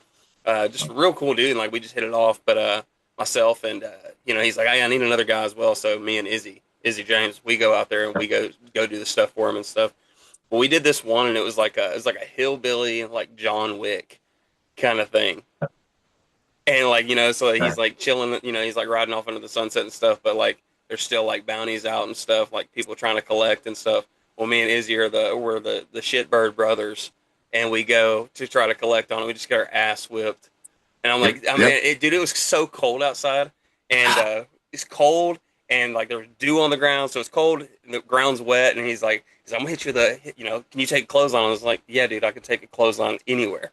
D: Just a real cool dude, and like we just hit it off. But myself and he's like, hey, I need another guy as well. So me and Izzy James, we go out there and we go do the stuff for him and stuff. But we did this one, and it was like a hillbilly like John Wick kind of thing. And like so
C: okay.
D: he's like chilling, he's like riding off into the sunset and stuff. But like there's still like bounties out and stuff, like people trying to collect and stuff. Well, me and Izzy we're the shitbird brothers, and we go to try to collect on it. We just get our ass whipped, and I'm
C: Yep.
D: like, I mean,
C: Yep.
D: dude, it was so cold outside, and it's cold, and like there was dew on the ground, so it's cold, and the ground's wet, and I'm gonna hit you with can you take clothes on? I was like, yeah, dude, I could take a clothes on anywhere,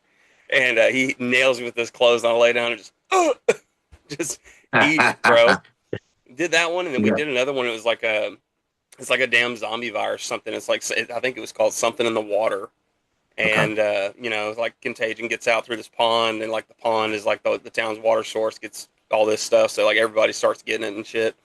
D: and he nails me with this clothes on, I lay down and just eat it, bro. Did that one, and then we
C: Yeah.
D: did another one. It was like a damn zombie virus, something. It's like I think it was called something in the water,
C: Okay.
D: and like contagion gets out through this pond, and like the pond is like the town's water source, gets all this stuff, so like everybody starts getting it and shit,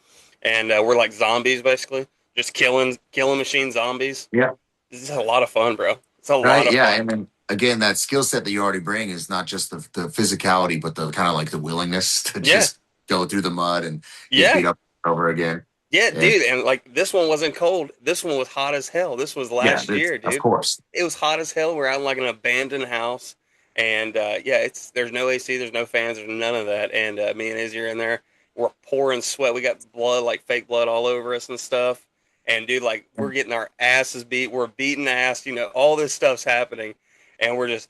D: and we're like zombies basically, just killing machine zombies.
C: Yeah.
D: This is a lot of fun, bro. It's a lot
C: Right.
D: of
C: Yeah.
D: fun.
C: And then again, that skill set that you already bring is not just the physicality, but the kind of like the willingness to
D: Yeah,
C: just go through the mud and get
D: yeah,
C: beat up over again.
D: yeah,
C: And
D: dude. And like this one wasn't cold. This one was hot as hell. This was
C: yeah,
D: last year,
C: of
D: dude.
C: course.
D: It was hot as hell. We're out in like an abandoned house, and yeah, there's no AC, there's no fans, there's none of that. And me and Izzy are in there. We're pouring sweat. We got blood, like fake blood, all over us and stuff. And dude, like we're getting our asses beat. We're beating ass. All this stuff's happening, and we're just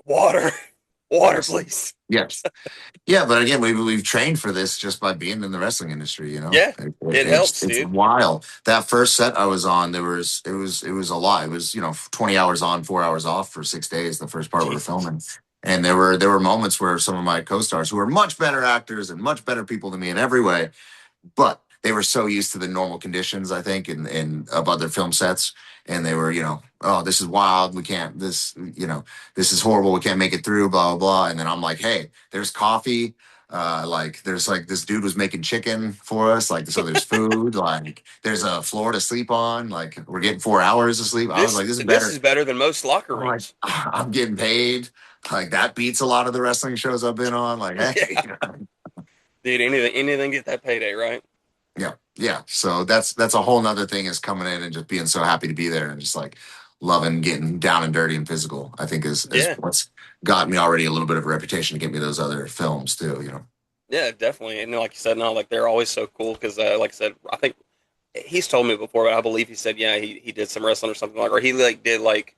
D: water, water,
C: Yes.
D: please.
C: Yes. Yeah, but again, we've trained for this just by being in the wrestling industry.
D: Yeah, it helps,
C: It's
D: dude.
C: wild. That first set I was on, it was a lot. It was 20 hours on, 4 hours off for 6 days. The first part we were
D: Jesus.
C: filming, and there were moments where some of my co-stars who are much better actors and much better people than me in every way, but they were so used to the normal conditions, I think, in of other film sets, and they were, oh, this is wild. We can't. This is horrible. We can't make it through. Blah blah blah. And then I'm like, hey, there's coffee. Like there's like this dude was making chicken for us. Like so, there's food. Like there's a floor to sleep on. Like we're getting 4 hours of sleep. I was like, this is
D: This
C: better.
D: is better than most locker
C: I'm like,
D: rooms.
C: I'm getting paid. Like that beats a lot of the wrestling shows I've been on. Like, hey,
D: Dude, anything get that payday, right?
C: yeah, yeah. So that's a whole nother thing is coming in and just being so happy to be there and just like loving getting down and dirty and physical. I think is
D: Yeah.
C: what's got me already a little bit of a reputation to get me those other films too.
D: Yeah, definitely. And like you said, no, like they're always so cool because, like I said, I think he's told me before, but I believe he said, yeah, he did some wrestling or something like, or he like did like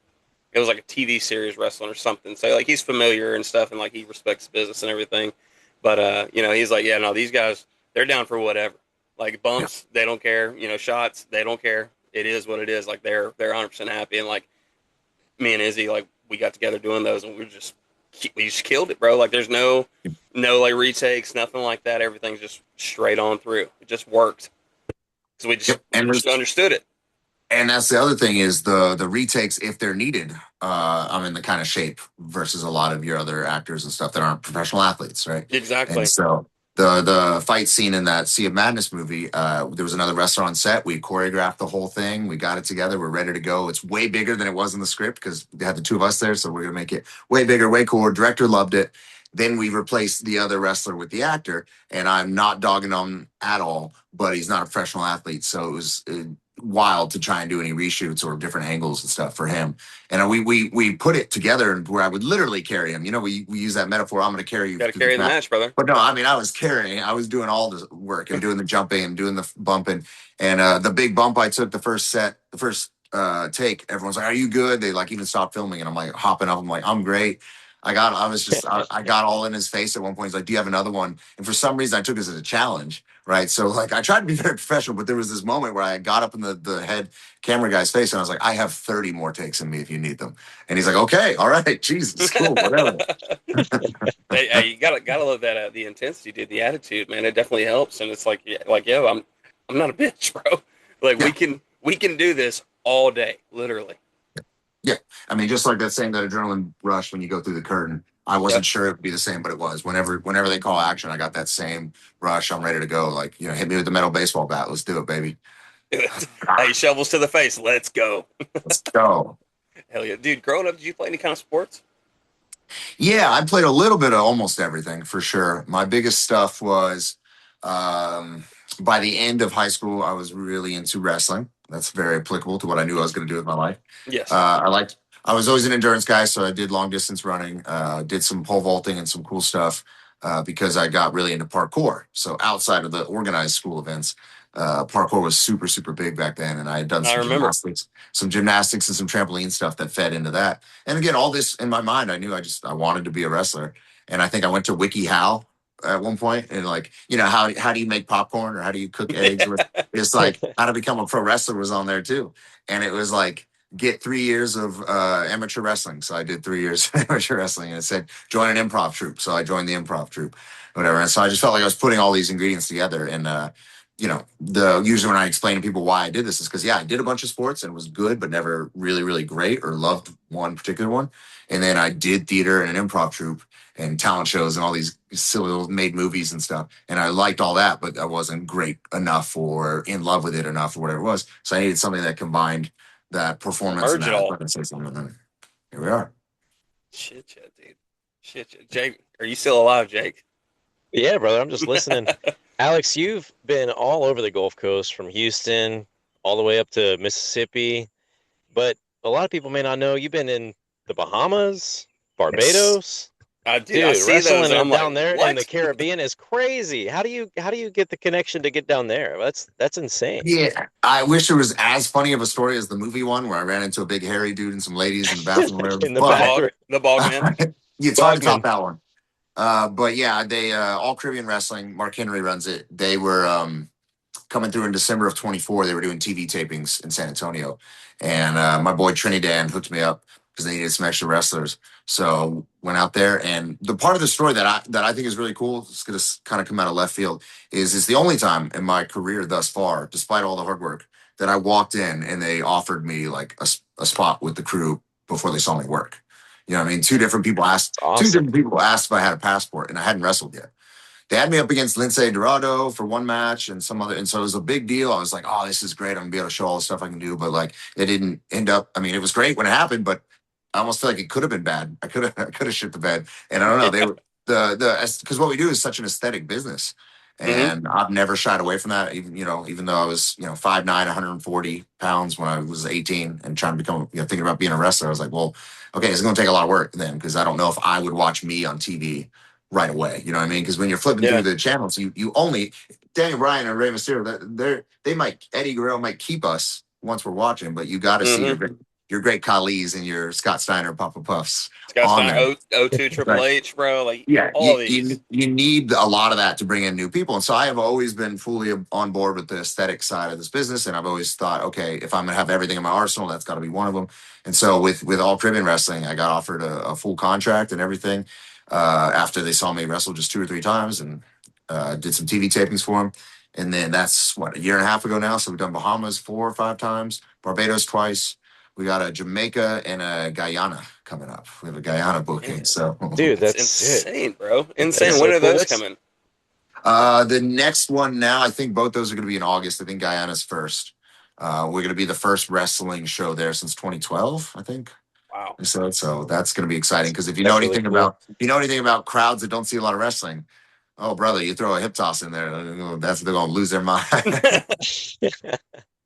D: it was like a TV series wrestling or something. So like he's familiar and stuff, and like he respects business and everything. But he's like, yeah, no, these guys they're down for whatever. Like
C: Yeah.
D: bumps, they don't care. Shots, they don't care. It is what it is. Like they're 100% happy. And like me and Izzy, like we got together doing those, and we just killed it, bro. Like there's no like retakes, nothing like that. Everything's just straight on through. It just worked because
C: Yep.
D: we just understood it.
C: And that's the other thing is the retakes if they're needed. I'm in the kind of shape versus a lot of your other actors and stuff that aren't professional athletes, right?
D: Exactly.
C: And so the fight scene in that Sea of Madness movie, there was another wrestler on set. We choreographed the whole thing. We got it together. We're ready to go. It's way bigger than it was in the script because they had the two of us there, so we're gonna make it way bigger, way cooler. Director loved it. Then we replaced the other wrestler with the actor, and I'm not dogging on at all, but he's not a professional athlete, so it was wild to try and do any reshoots or different angles and stuff for him. And we put it together and where I would literally carry him. We use that metaphor. I'm going to carry you.
D: Got to carry the match, brother.
C: But no, I mean, I was carrying. I was doing all the work and doing the jumping and doing the bumping. And the big bump I took the first take, everyone's like, "Are you good?" They like even stopped filming, and I'm like hopping up. I'm like, "I'm great." I got all in his face at one point. He's like, "Do you have another one?" And for some reason, I took this as a challenge, right? So like, I tried to be very professional, but there was this moment where I got up in the head camera guy's face, and I was like, "I have 30 more takes in me if you need them." And he's like, "Okay, all right, Jesus, cool, whatever."
D: Hey, you gotta love that the intensity, dude, the attitude, man. It definitely helps, and it's like, yo, I'm not a bitch, bro. Like
C: Yeah.
D: we can do this all day, literally.
C: Yeah, I mean, just like that saying that adrenaline rush when you go through the curtain. I wasn't sure it would be the same, but it was. Whenever they call action, I got that same rush. I'm ready to go. Like hit me with the metal baseball bat. Let's do it, baby.
D: Hey, shovels to the face. Let's go.
C: Let's go.
D: Hell yeah, dude. Growing up, did you play any kind of sports?
C: Yeah, I played a little bit of almost everything for sure. My biggest stuff was by the end of high school, I was really into wrestling. That's very applicable to what I knew I was going to do with my life.
D: Yes.
C: I was always an endurance guy, so I did long distance running, did some pole vaulting and some cool stuff because I got really into parkour. So outside of the organized school events, parkour was super, super big back then. And I had done some gymnastics and some trampoline stuff that fed into that. And again, all this in my mind, I knew I wanted to be a wrestler. And I think I went to WikiHow at one point and like, how do you make popcorn or how do you cook eggs? It's like how to become a pro wrestler was on there too. And it was like, get 3 years of amateur wrestling. So I did 3 years of amateur wrestling and it said, join an improv troupe. So I joined the improv troupe, whatever. And so I just felt like I was putting all these ingredients together. And, usually when I explain to people why I did this is because, I did a bunch of sports and was good, but never really, really great or loved one particular one. And then I did theater and an improv troupe and talent shows and all these silly little made movies and stuff. And I liked all that, but I wasn't great enough or in love with it enough or whatever it was. So I needed something that combined that performance.
D: Merge it all.
C: Here we are.
D: Shit, dude. Shit. Jake, are you still alive, Jake?
B: Yeah, brother. I'm just listening. Alex, you've been all over the Gulf Coast from Houston all the way up to Mississippi, but a lot of people may not know you've been in the Bahamas, Barbados.
D: Dude, I see
B: wrestling
D: those, and I'm
B: down
D: like,
B: there
D: what?
B: in the Caribbean is crazy. How do you get the connection to get down there? That's insane.
C: Yeah, I wish it was as funny of a story as the movie one where I ran into a big hairy dude and some ladies in the bathroom.
B: In the bathroom.
D: The bog man.
C: It's hard to top that one. But yeah, they All Caribbean Wrestling. Mark Henry runs it. They were coming through in December of 24. They were doing TV tapings in San Antonio, and my boy Trinidad hooked me up because they needed some extra wrestlers. So went out there, and the part of the story that I think is really cool, it's going to kind of come out of left field, is it's the only time in my career thus far, despite all the hard work, that I walked in and they offered me like a spot with the crew before they saw me work. You know what I mean?
B: It's
C: Two
B: awesome.
C: different people asked if I had a passport, and I hadn't wrestled yet. They had me up against Lindsay Dorado for one match and some other, and so it was a big deal. I was like, "Oh, this is great! I'm gonna be able to show all the stuff I can do." But like, it didn't end up. I mean, it was great when it happened, but I almost feel like it could have been bad. I could have shit the bed, and I don't know. They were because what we do is such an aesthetic business,
D: Mm-hmm.
C: and I've never shied away from that. Even though I was 5'9", 140 pounds when I was 18 and trying to become thinking about being a wrestler, I was like, well, okay, it's going to take a lot of work then because I don't know if I would watch me on TV right away. You know what I mean? Because when you're flipping
D: Yeah.
C: through the channels, you only Daniel Bryan and Rey Mysterio. They might Eddie Guerrero might keep us once we're watching, but you got to see
D: Mm-hmm.
C: your great Khali's and your Scott Steiner Papa Puffs
D: Scott
C: on
D: Steiner,
C: there.
D: O2 Triple
C: Right.
D: H, bro. Like
C: Yeah,
D: all these.
C: you need a lot of that to bring in new people. And so I have always been fully on board with the aesthetic side of this business. And I've always thought, okay, if I'm going to have everything in my arsenal, that's got to be one of them. And so with All Caribbean Wrestling, I got offered a full contract and everything after they saw me wrestle just 2 or 3 times and did some TV tapings for them. And then that's a year and a half ago now. So we've done Bahamas 4 or 5 times, Barbados twice. We got a Jamaica and a Guyana coming up. We have a Guyana booking.
D: Man,
C: So
B: Dude,
D: that's
B: that's sick.
D: insane, bro.
B: That is
D: Insane.
B: so
D: When are
B: cool.
D: those coming?
C: The next one now, I think both those are going to be in August. I think Guyana's first. We're going to be the first wrestling show there since 2012, I think.
D: Wow.
C: So that's going to be exciting because
B: That's really cool.
C: if you know anything about crowds that don't see a lot of wrestling, oh brother, you throw a hip toss in there, they're going to lose their mind.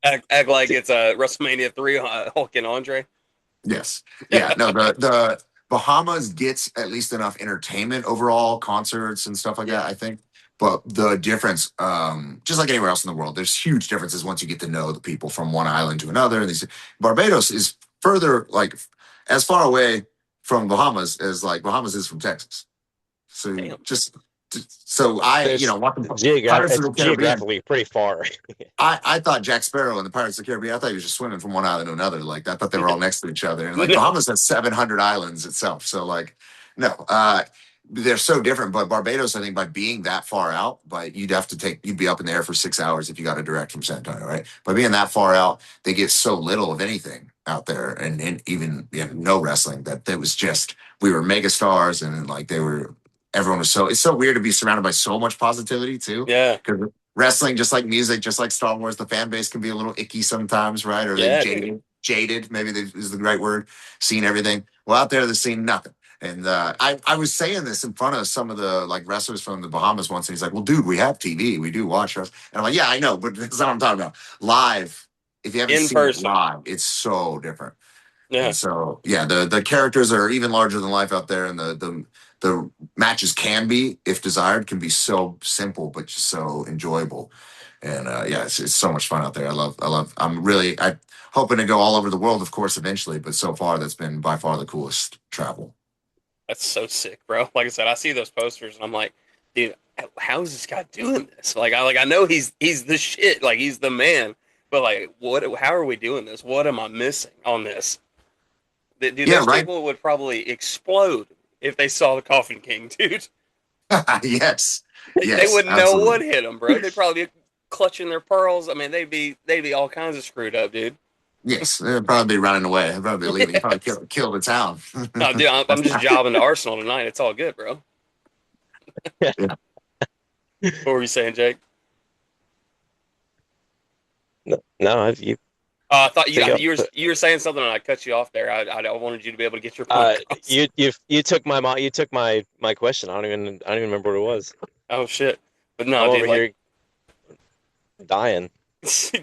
D: act like it's a WrestleMania 3 Hulk and Andre.
C: Yes. Yeah. No, the Bahamas gets at least enough entertainment overall, concerts and stuff like that, I think. But the difference, just like anywhere else in the world, there's huge differences once you get to know the people from one island to another. And Barbados is further, like, as far away from Bahamas as like Bahamas is from Texas. So
D: Damn.
B: There's
C: watching Pirates of
B: it's
C: the Caribbean.
B: geographically pretty far.
C: I thought Jack Sparrow and the Pirates of the Caribbean, I thought he was just swimming from one island to another. Like, I thought they were all next to each other. And like Bahamas has 700 islands itself. So like, no, they're so different. But Barbados, I think by being that far out, you'd be up in the air for 6 hours if you got a direct from San Antonio, right? By being that far out, they get so little of anything out there and even no wrestling that it was just, we were mega stars and like everyone was it's so weird to be surrounded by so much positivity too.
D: Yeah.
C: Because wrestling, just like music, just like Star Wars, the fan base can be a little icky sometimes, right? Or
D: Yeah,
C: jaded, maybe is the right word, seeing everything. Well, out there, they're seeing nothing. And I was saying this in front of some of the like wrestlers from the Bahamas once, and he's like, well, dude, we have TV. We do watch us. And I'm like, yeah, I know, but that's not what I'm talking about. Live, if you haven't
D: In
C: seen
D: person.
C: it live, it's so different.
D: Yeah.
C: And so, yeah, the characters are even larger than life out there, and the matches if desired, can be so simple but just so enjoyable. And it's so much fun out there. I'm hoping to go all over the world, of course, eventually. But so far, that's been by far the coolest travel.
D: That's so sick, bro. Like I said, I see those posters and I'm like, dude, how is this guy doing this? I know he's the shit, like he's the man. But like, how are we doing this? What am I missing on this? Dude, those people would probably explode if they saw the Coffin King, dude.
C: Yes.
D: They wouldn't know what hit them, bro. They'd probably be clutching their pearls. I mean, they'd be all kinds of screwed up, dude.
C: Yes, they'd probably be running away. They'd probably be leaving. Yes. Probably kill the town.
D: No, dude, I'm just jobbing to Arsenal tonight. It's all good, bro.
C: Yeah.
D: What were you saying, Jake?
B: No, you.
D: I thought you were saying something and I cut you off there. I wanted you to be able to get your point.
B: You took my question. I don't even remember what it was.
D: Oh shit! But no,
B: I'm
D: dude,
B: over here dying.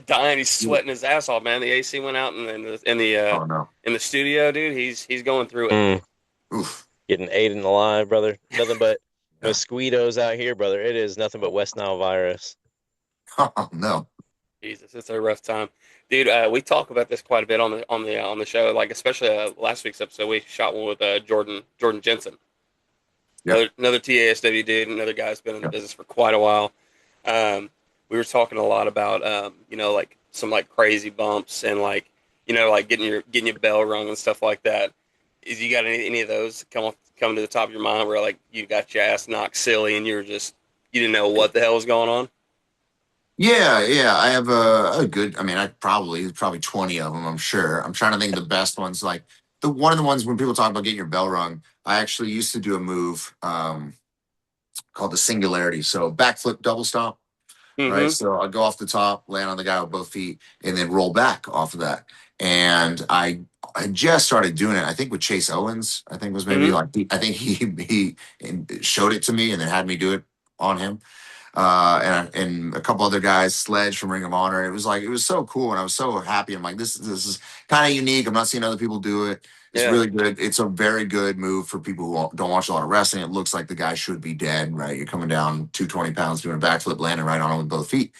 D: Dying. He's sweating his ass off, man. The AC went out in the studio, dude. He's going through it.
C: Oof.
B: Getting eaten alive, brother. Nothing but mosquitoes out here, brother. It is nothing but West Nile virus.
C: Oh no.
D: Jesus, it's a rough time, dude. We talk about this quite a bit on the show, like especially last week's episode. We shot one with Jordan Jensen, another TASW dude, another guy who's been in the business for quite a while. We were talking a lot about like some like crazy bumps and like getting your bell rung and stuff like that. Is you got any of those come to the top of your mind where like you got your ass knocked silly and you didn't know what the hell was going on?
C: Yeah. I have a good. I mean, probably 20 of them. I'm sure. I'm trying to think of the best ones. Like the one of the ones when people talk about getting your bell rung. I actually used to do a move called the singularity. So backflip double stomp. Right.
D: Mm-hmm.
C: So I'll go off the top, land on the guy with both feet, and then roll back off of that. And I just started doing it. I think with Chase Owens. I think was maybe
D: Mm-hmm.
C: like I think he showed it to me and then had me do it on him. And a couple other guys, Sledge from Ring of Honor. It was so cool, and I was so happy. I'm like, this is kind of unique. I'm not seeing other people do it. It's
D: Yeah.
C: really good. It's a very good move for people who don't watch a lot of wrestling. It looks like the guy should be dead, right? You're coming down 220 pounds doing a backflip, landing right on him with both feet.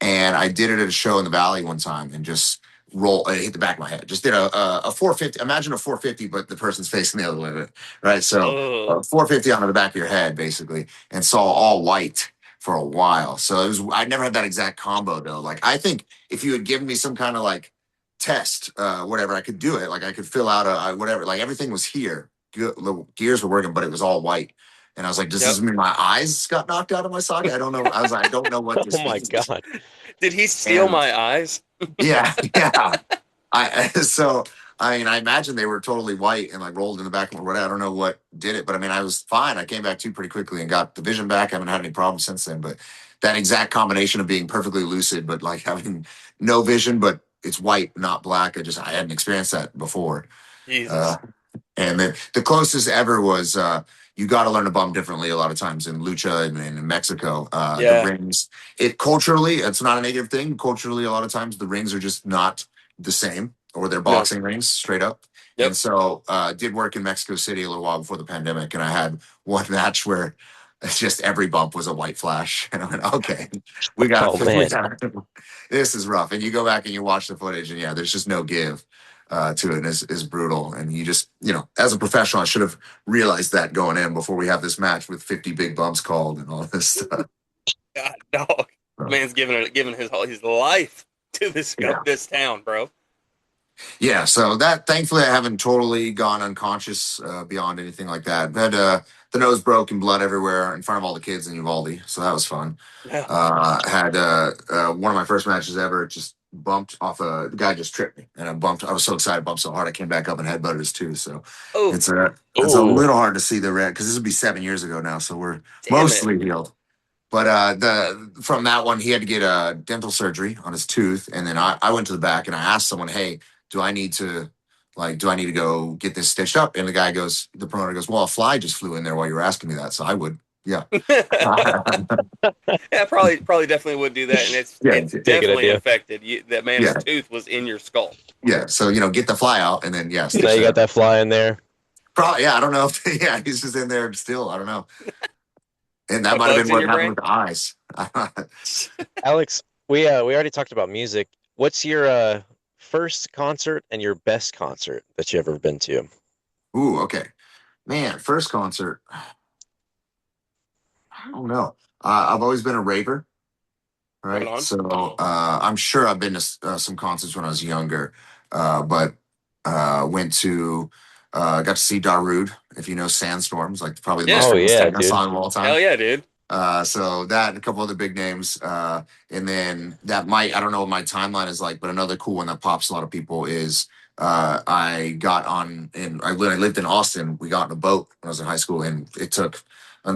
C: And I did it at a show in the Valley one time, and just I hit the back of my head. Just did a 450. Imagine a 450, but the person's facing the other way, right? So
D: Oh,
C: 450 onto the back of your head, basically, and saw all white for a while. So I never had that exact combo though. Like I think if you had given me some kind of like test, whatever, I could do it. Like I could fill out whatever, like everything was here. The gears were working, but it was all white. And I was like, does
D: yep.
C: this mean my eyes got knocked out of my socket? I don't know. I was like, I don't know what
B: Oh
C: this
B: my
C: means.
B: God.
D: Did he steal
C: And
D: my eyes?
C: yeah, yeah. So I mean, I imagine they were totally white and like rolled in the back or whatever. I don't know what did it, but I mean, I was fine. I came back to pretty quickly and got the vision back. I haven't had any problems since then. But that exact combination of being perfectly lucid, but like having no vision, but it's white, not black. I hadn't experienced that before. Uh,
D: Jesus.
C: and the closest ever was you got to learn to bump differently a lot of times in lucha and in Mexico. The
D: Yeah.
C: rings, it culturally, it's not a negative thing. Culturally, a lot of times the rings are just not the same, or they're
D: No.
C: boxing rings straight up. And
D: Yep.
C: so did work in Mexico City a little while before the pandemic, and I had one match where it's just every bump was a white flash, and I went, okay,
B: Oh man.
C: this is rough. And you go back and you watch the footage, and yeah, there's just no give to it, and is brutal. And you just, as a professional, I should have realized that going in before we have this match with 50 big bumps called and all this stuff.
D: God, dog.
C: So,
D: Man's giving his life to
C: yeah.
D: this town, bro.
C: Yeah. So that, thankfully, I haven't totally gone unconscious beyond anything like that. Had the nose broke and blood everywhere in front of all the kids in Uvalde. So that was fun.
D: Yeah.
C: Had one of my first matches ever, just bumped off the guy just tripped me, and I was so excited, bumped so hard I came back up and headbutted his too. So
D: Oh,
C: it's a
B: Oh,
C: little hard to see the red because this would be 7 years ago now, so we're
D: damn it.
C: mostly healed. But the from that one, he had to get a dental surgery on his tooth, and then I went to the back and I asked someone, "Hey, do I need to go get this stitched up?" And the promoter goes, "Well, a fly just flew in there while you were asking me that, so I would, yeah,
D: Yeah, probably definitely would do that, and
C: yeah,
D: it's
B: yeah, good
D: definitely
B: idea.
D: infected. That man's
C: yeah,
D: tooth was in your skull.
C: yeah." So get the fly out, and then
B: Now
C: stitch
B: you
C: it
B: got
C: up.
B: that fly in there.
C: Probably, yeah. I don't know if yeah, he's just in there still. I don't know, and that
D: Got
C: might have
D: bugs
C: been
D: in
C: what
D: your
C: happened
D: brain?
C: with the eyes.
B: Alex, we already talked about music. What's your first concert and your best concert that you ever been to?
C: Ooh, okay, man. First concert. I don't know. I've always been a raver,
D: Right
C: right?
D: on.
C: So I'm sure I've been to some concerts when I was younger, but went to got to see Darude. If you know Sandstorms, like probably the most
D: Yeah.
B: Oh
C: famous
B: yeah,
C: techno
B: dude.
C: song of all time.
D: Hell yeah, dude.
C: So that and a couple other big names, and then I don't know what my timeline is like, but another cool one that pops a lot of people is I got on and I lived in Austin. We got in a boat when I was in high school, and it took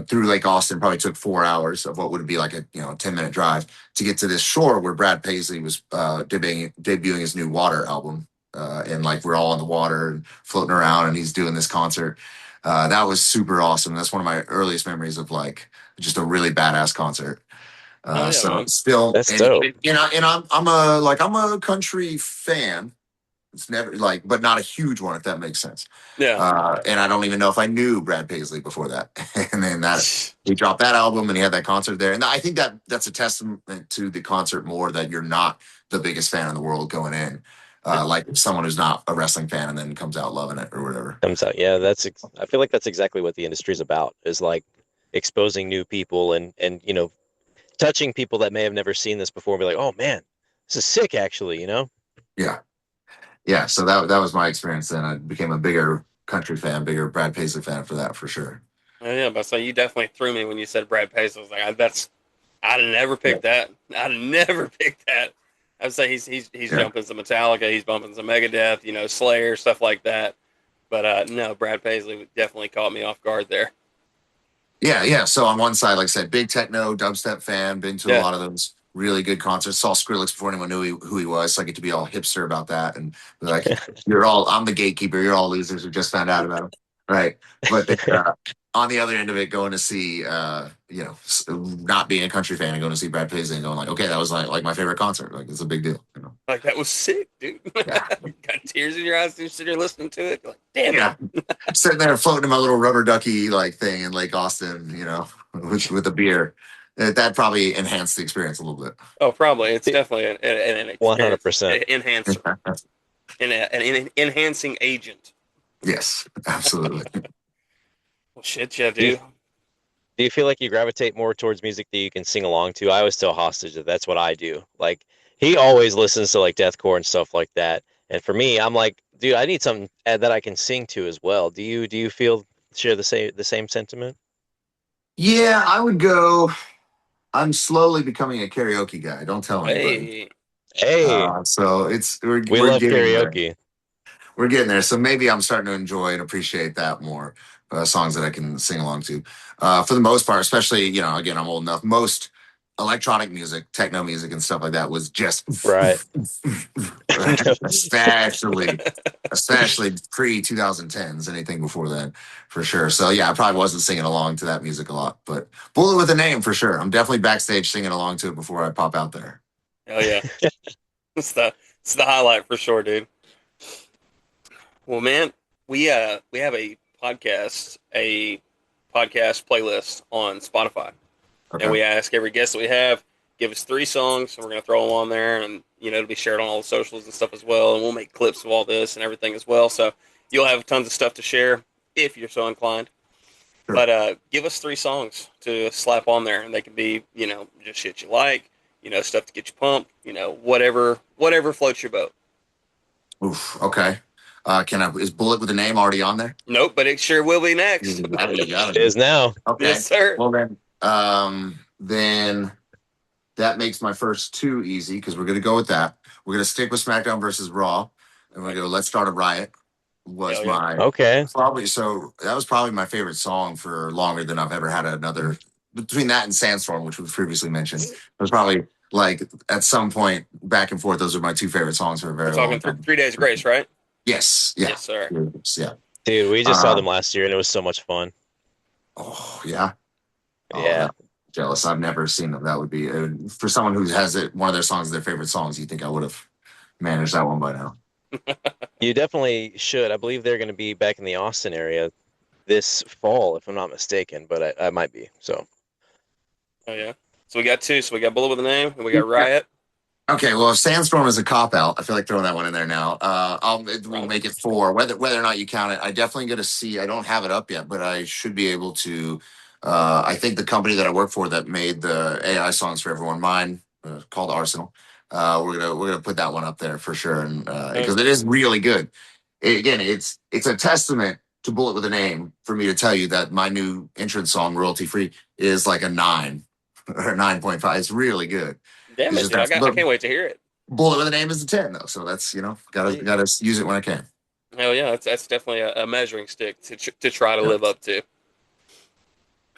C: through Lake Austin probably took 4 hours of what would be like a 10-minute drive to get to this shore where Brad Paisley was debuting his new Water album, and like we're all on the water and floating around, and he's doing this concert. That was super awesome. That's one of my earliest memories of like just a really badass concert.
D: Hell yeah,
C: So
D: man.
C: still,
B: That's dope.
C: I'm a country fan. It's never like, but not a huge one, if that makes sense.
D: Yeah.
C: And I don't even know if I knew Brad Paisley before that. And then he dropped that album and he had that concert there. And I think that's a testament to the concert more that you're not the biggest fan in the world going in. Like someone who's not a wrestling fan and then comes out loving it or whatever.
B: Comes out. Yeah, I feel like that's exactly what the industry's about, is like exposing new people and touching people that may have never seen this before and be like, oh man, this is sick actually.
C: Yeah. Yeah. So that was my experience then. I became a bigger country fan, bigger Brad Paisley fan for that for sure.
D: Oh, yeah, but so you definitely threw me when you said Brad Paisley. I was like, I'd have never
C: Yeah.
D: picked that. I'd have never picked that. I'd say he's
C: Yeah.
D: jumping some Metallica, he's bumping some Megadeth, Slayer, stuff like that. But no, Brad Paisley definitely caught me off guard there.
C: Yeah, yeah. So on one side, like I said, big techno dubstep fan. Been to a
D: Yeah.
C: lot of those really good concerts. Saw Skrillex before anyone knew who he was. So I get to be all hipster about that and be like, I'm the gatekeeper. You're all losers who just found out about him, right? But then, on the other end of it, going to see, not being a country fan and going to see Brad Paisley and going like, okay, that was like my favorite concert. Like it's a big deal.
D: Like that was sick, dude.
C: Yeah.
D: Got tears in your eyes. You sit here listening to it. You're like, damn
C: Yeah, sitting there floating in my little rubber ducky like thing in Lake Austin, with a beer. That probably enhanced the experience a little bit.
D: Oh, probably. It's definitely an experience
B: 100%.
D: enhancer, an enhancing agent.
C: Yes, absolutely.
D: Well, shit, yeah, dude.
B: Do you feel like you gravitate more towards music that you can sing along to? I always tell Hostage that that's what I do. Like he always listens to like deathcore and stuff like that. And for me, I'm like, dude, I need something that I can sing to as well. Do you share the same sentiment?
C: Yeah, I would go. I'm slowly becoming a karaoke guy. Don't tell anybody.
B: Hey,
C: So
B: we
C: we're
B: love
C: getting there.
B: karaoke.
C: We're getting there. So maybe I'm starting to enjoy and appreciate that more. Songs that I can sing along to. For the most part, especially, again, I'm old enough. Most electronic music, techno music and stuff like that was just
B: Right.
C: especially pre 2010s, anything before then, for sure. So yeah, I probably wasn't singing along to that music a lot, but Bullet with a Name for sure. I'm definitely backstage singing along to it before I pop out there.
D: Oh yeah, it's the highlight for sure, dude. Well, man, we have a podcast playlist on Spotify,
C: Okay.
D: and we ask every guest that we have give us 3 songs, and we're gonna throw them on there, and it'll be shared on all the socials and stuff as well, and we'll make clips of all this and everything as well. So you'll have tons of stuff to share if you're so inclined.
C: Sure.
D: But give us 3 songs to slap on there, and they can be just shit you like, stuff to get you pumped, whatever floats your boat.
C: Oof. Okay. Is Bullet with a Name already on there?
D: Nope, but it sure will be next.
C: You got it.
B: It is now.
C: Okay.
D: Yes, sir.
C: Well then that makes my first 2 easy because we're going to go with that. We're going to stick with SmackDown versus Raw, and we're going to go Let's Start a Riot. Was
D: Hell yeah.
C: my
B: Okay.
C: that was probably my favorite song for longer than I've ever had another. Between that and Sandstorm, which was previously mentioned, it was probably like at some point back and forth. Those are my 2 favorite songs for a very
D: We're
C: long
D: talking
C: time.
D: 3 Days of Grace, right?
C: Yes. Yeah.
D: Yes, sir.
C: Yeah.
B: Dude, we just saw them last year and it was so much fun.
C: Oh yeah.
B: Yeah.
C: Jealous. I've never seen them. That would be for someone who has one of their songs, their favorite songs. You think I would have managed that one by now?
B: You definitely should. I believe they're going to be back in the Austin area this fall, if I'm not mistaken, but I might be. So.
D: Oh yeah. So we got 2. So we got Bullet with a Name, and we got Riot.
C: Okay, well, if Sandstorm is a cop out, I feel like throwing that one in there now. We'll make it 4. Whether or not you count it, I definitely get to see. I don't have it up yet, but I should be able to. I think the company that I work for that made the AI songs for everyone, mine called Arsenal. We're gonna put that one up there for sure, and because it is really good. It's a testament to Bullet with a Name for me to tell you that my new entrance song, royalty free, is like a 9 or 9.5. It's really good.
D: Damn it, dude. I can't wait to hear it.
C: Bullet with a Name is a 10 though, so that's gotta use it when I can.
D: Hell yeah, that's definitely a measuring stick to try to live up to.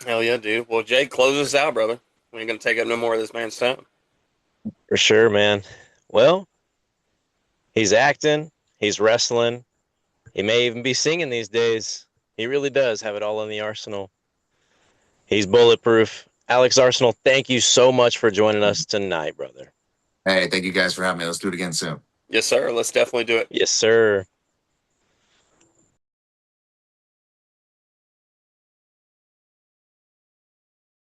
D: Hell yeah, dude. Well, Jay, close us out, brother. We ain't gonna take up no more of this man's time.
B: For sure, man. Well, he's acting, he's wrestling, he may even be singing these days. He really does have it all in the arsenal. He's bulletproof. Alex Arsenal, thank you so much for joining us tonight, brother.
C: Hey, thank you guys for having me. Let's do it again soon.
D: Yes, sir. Let's definitely do it.
B: Yes, sir.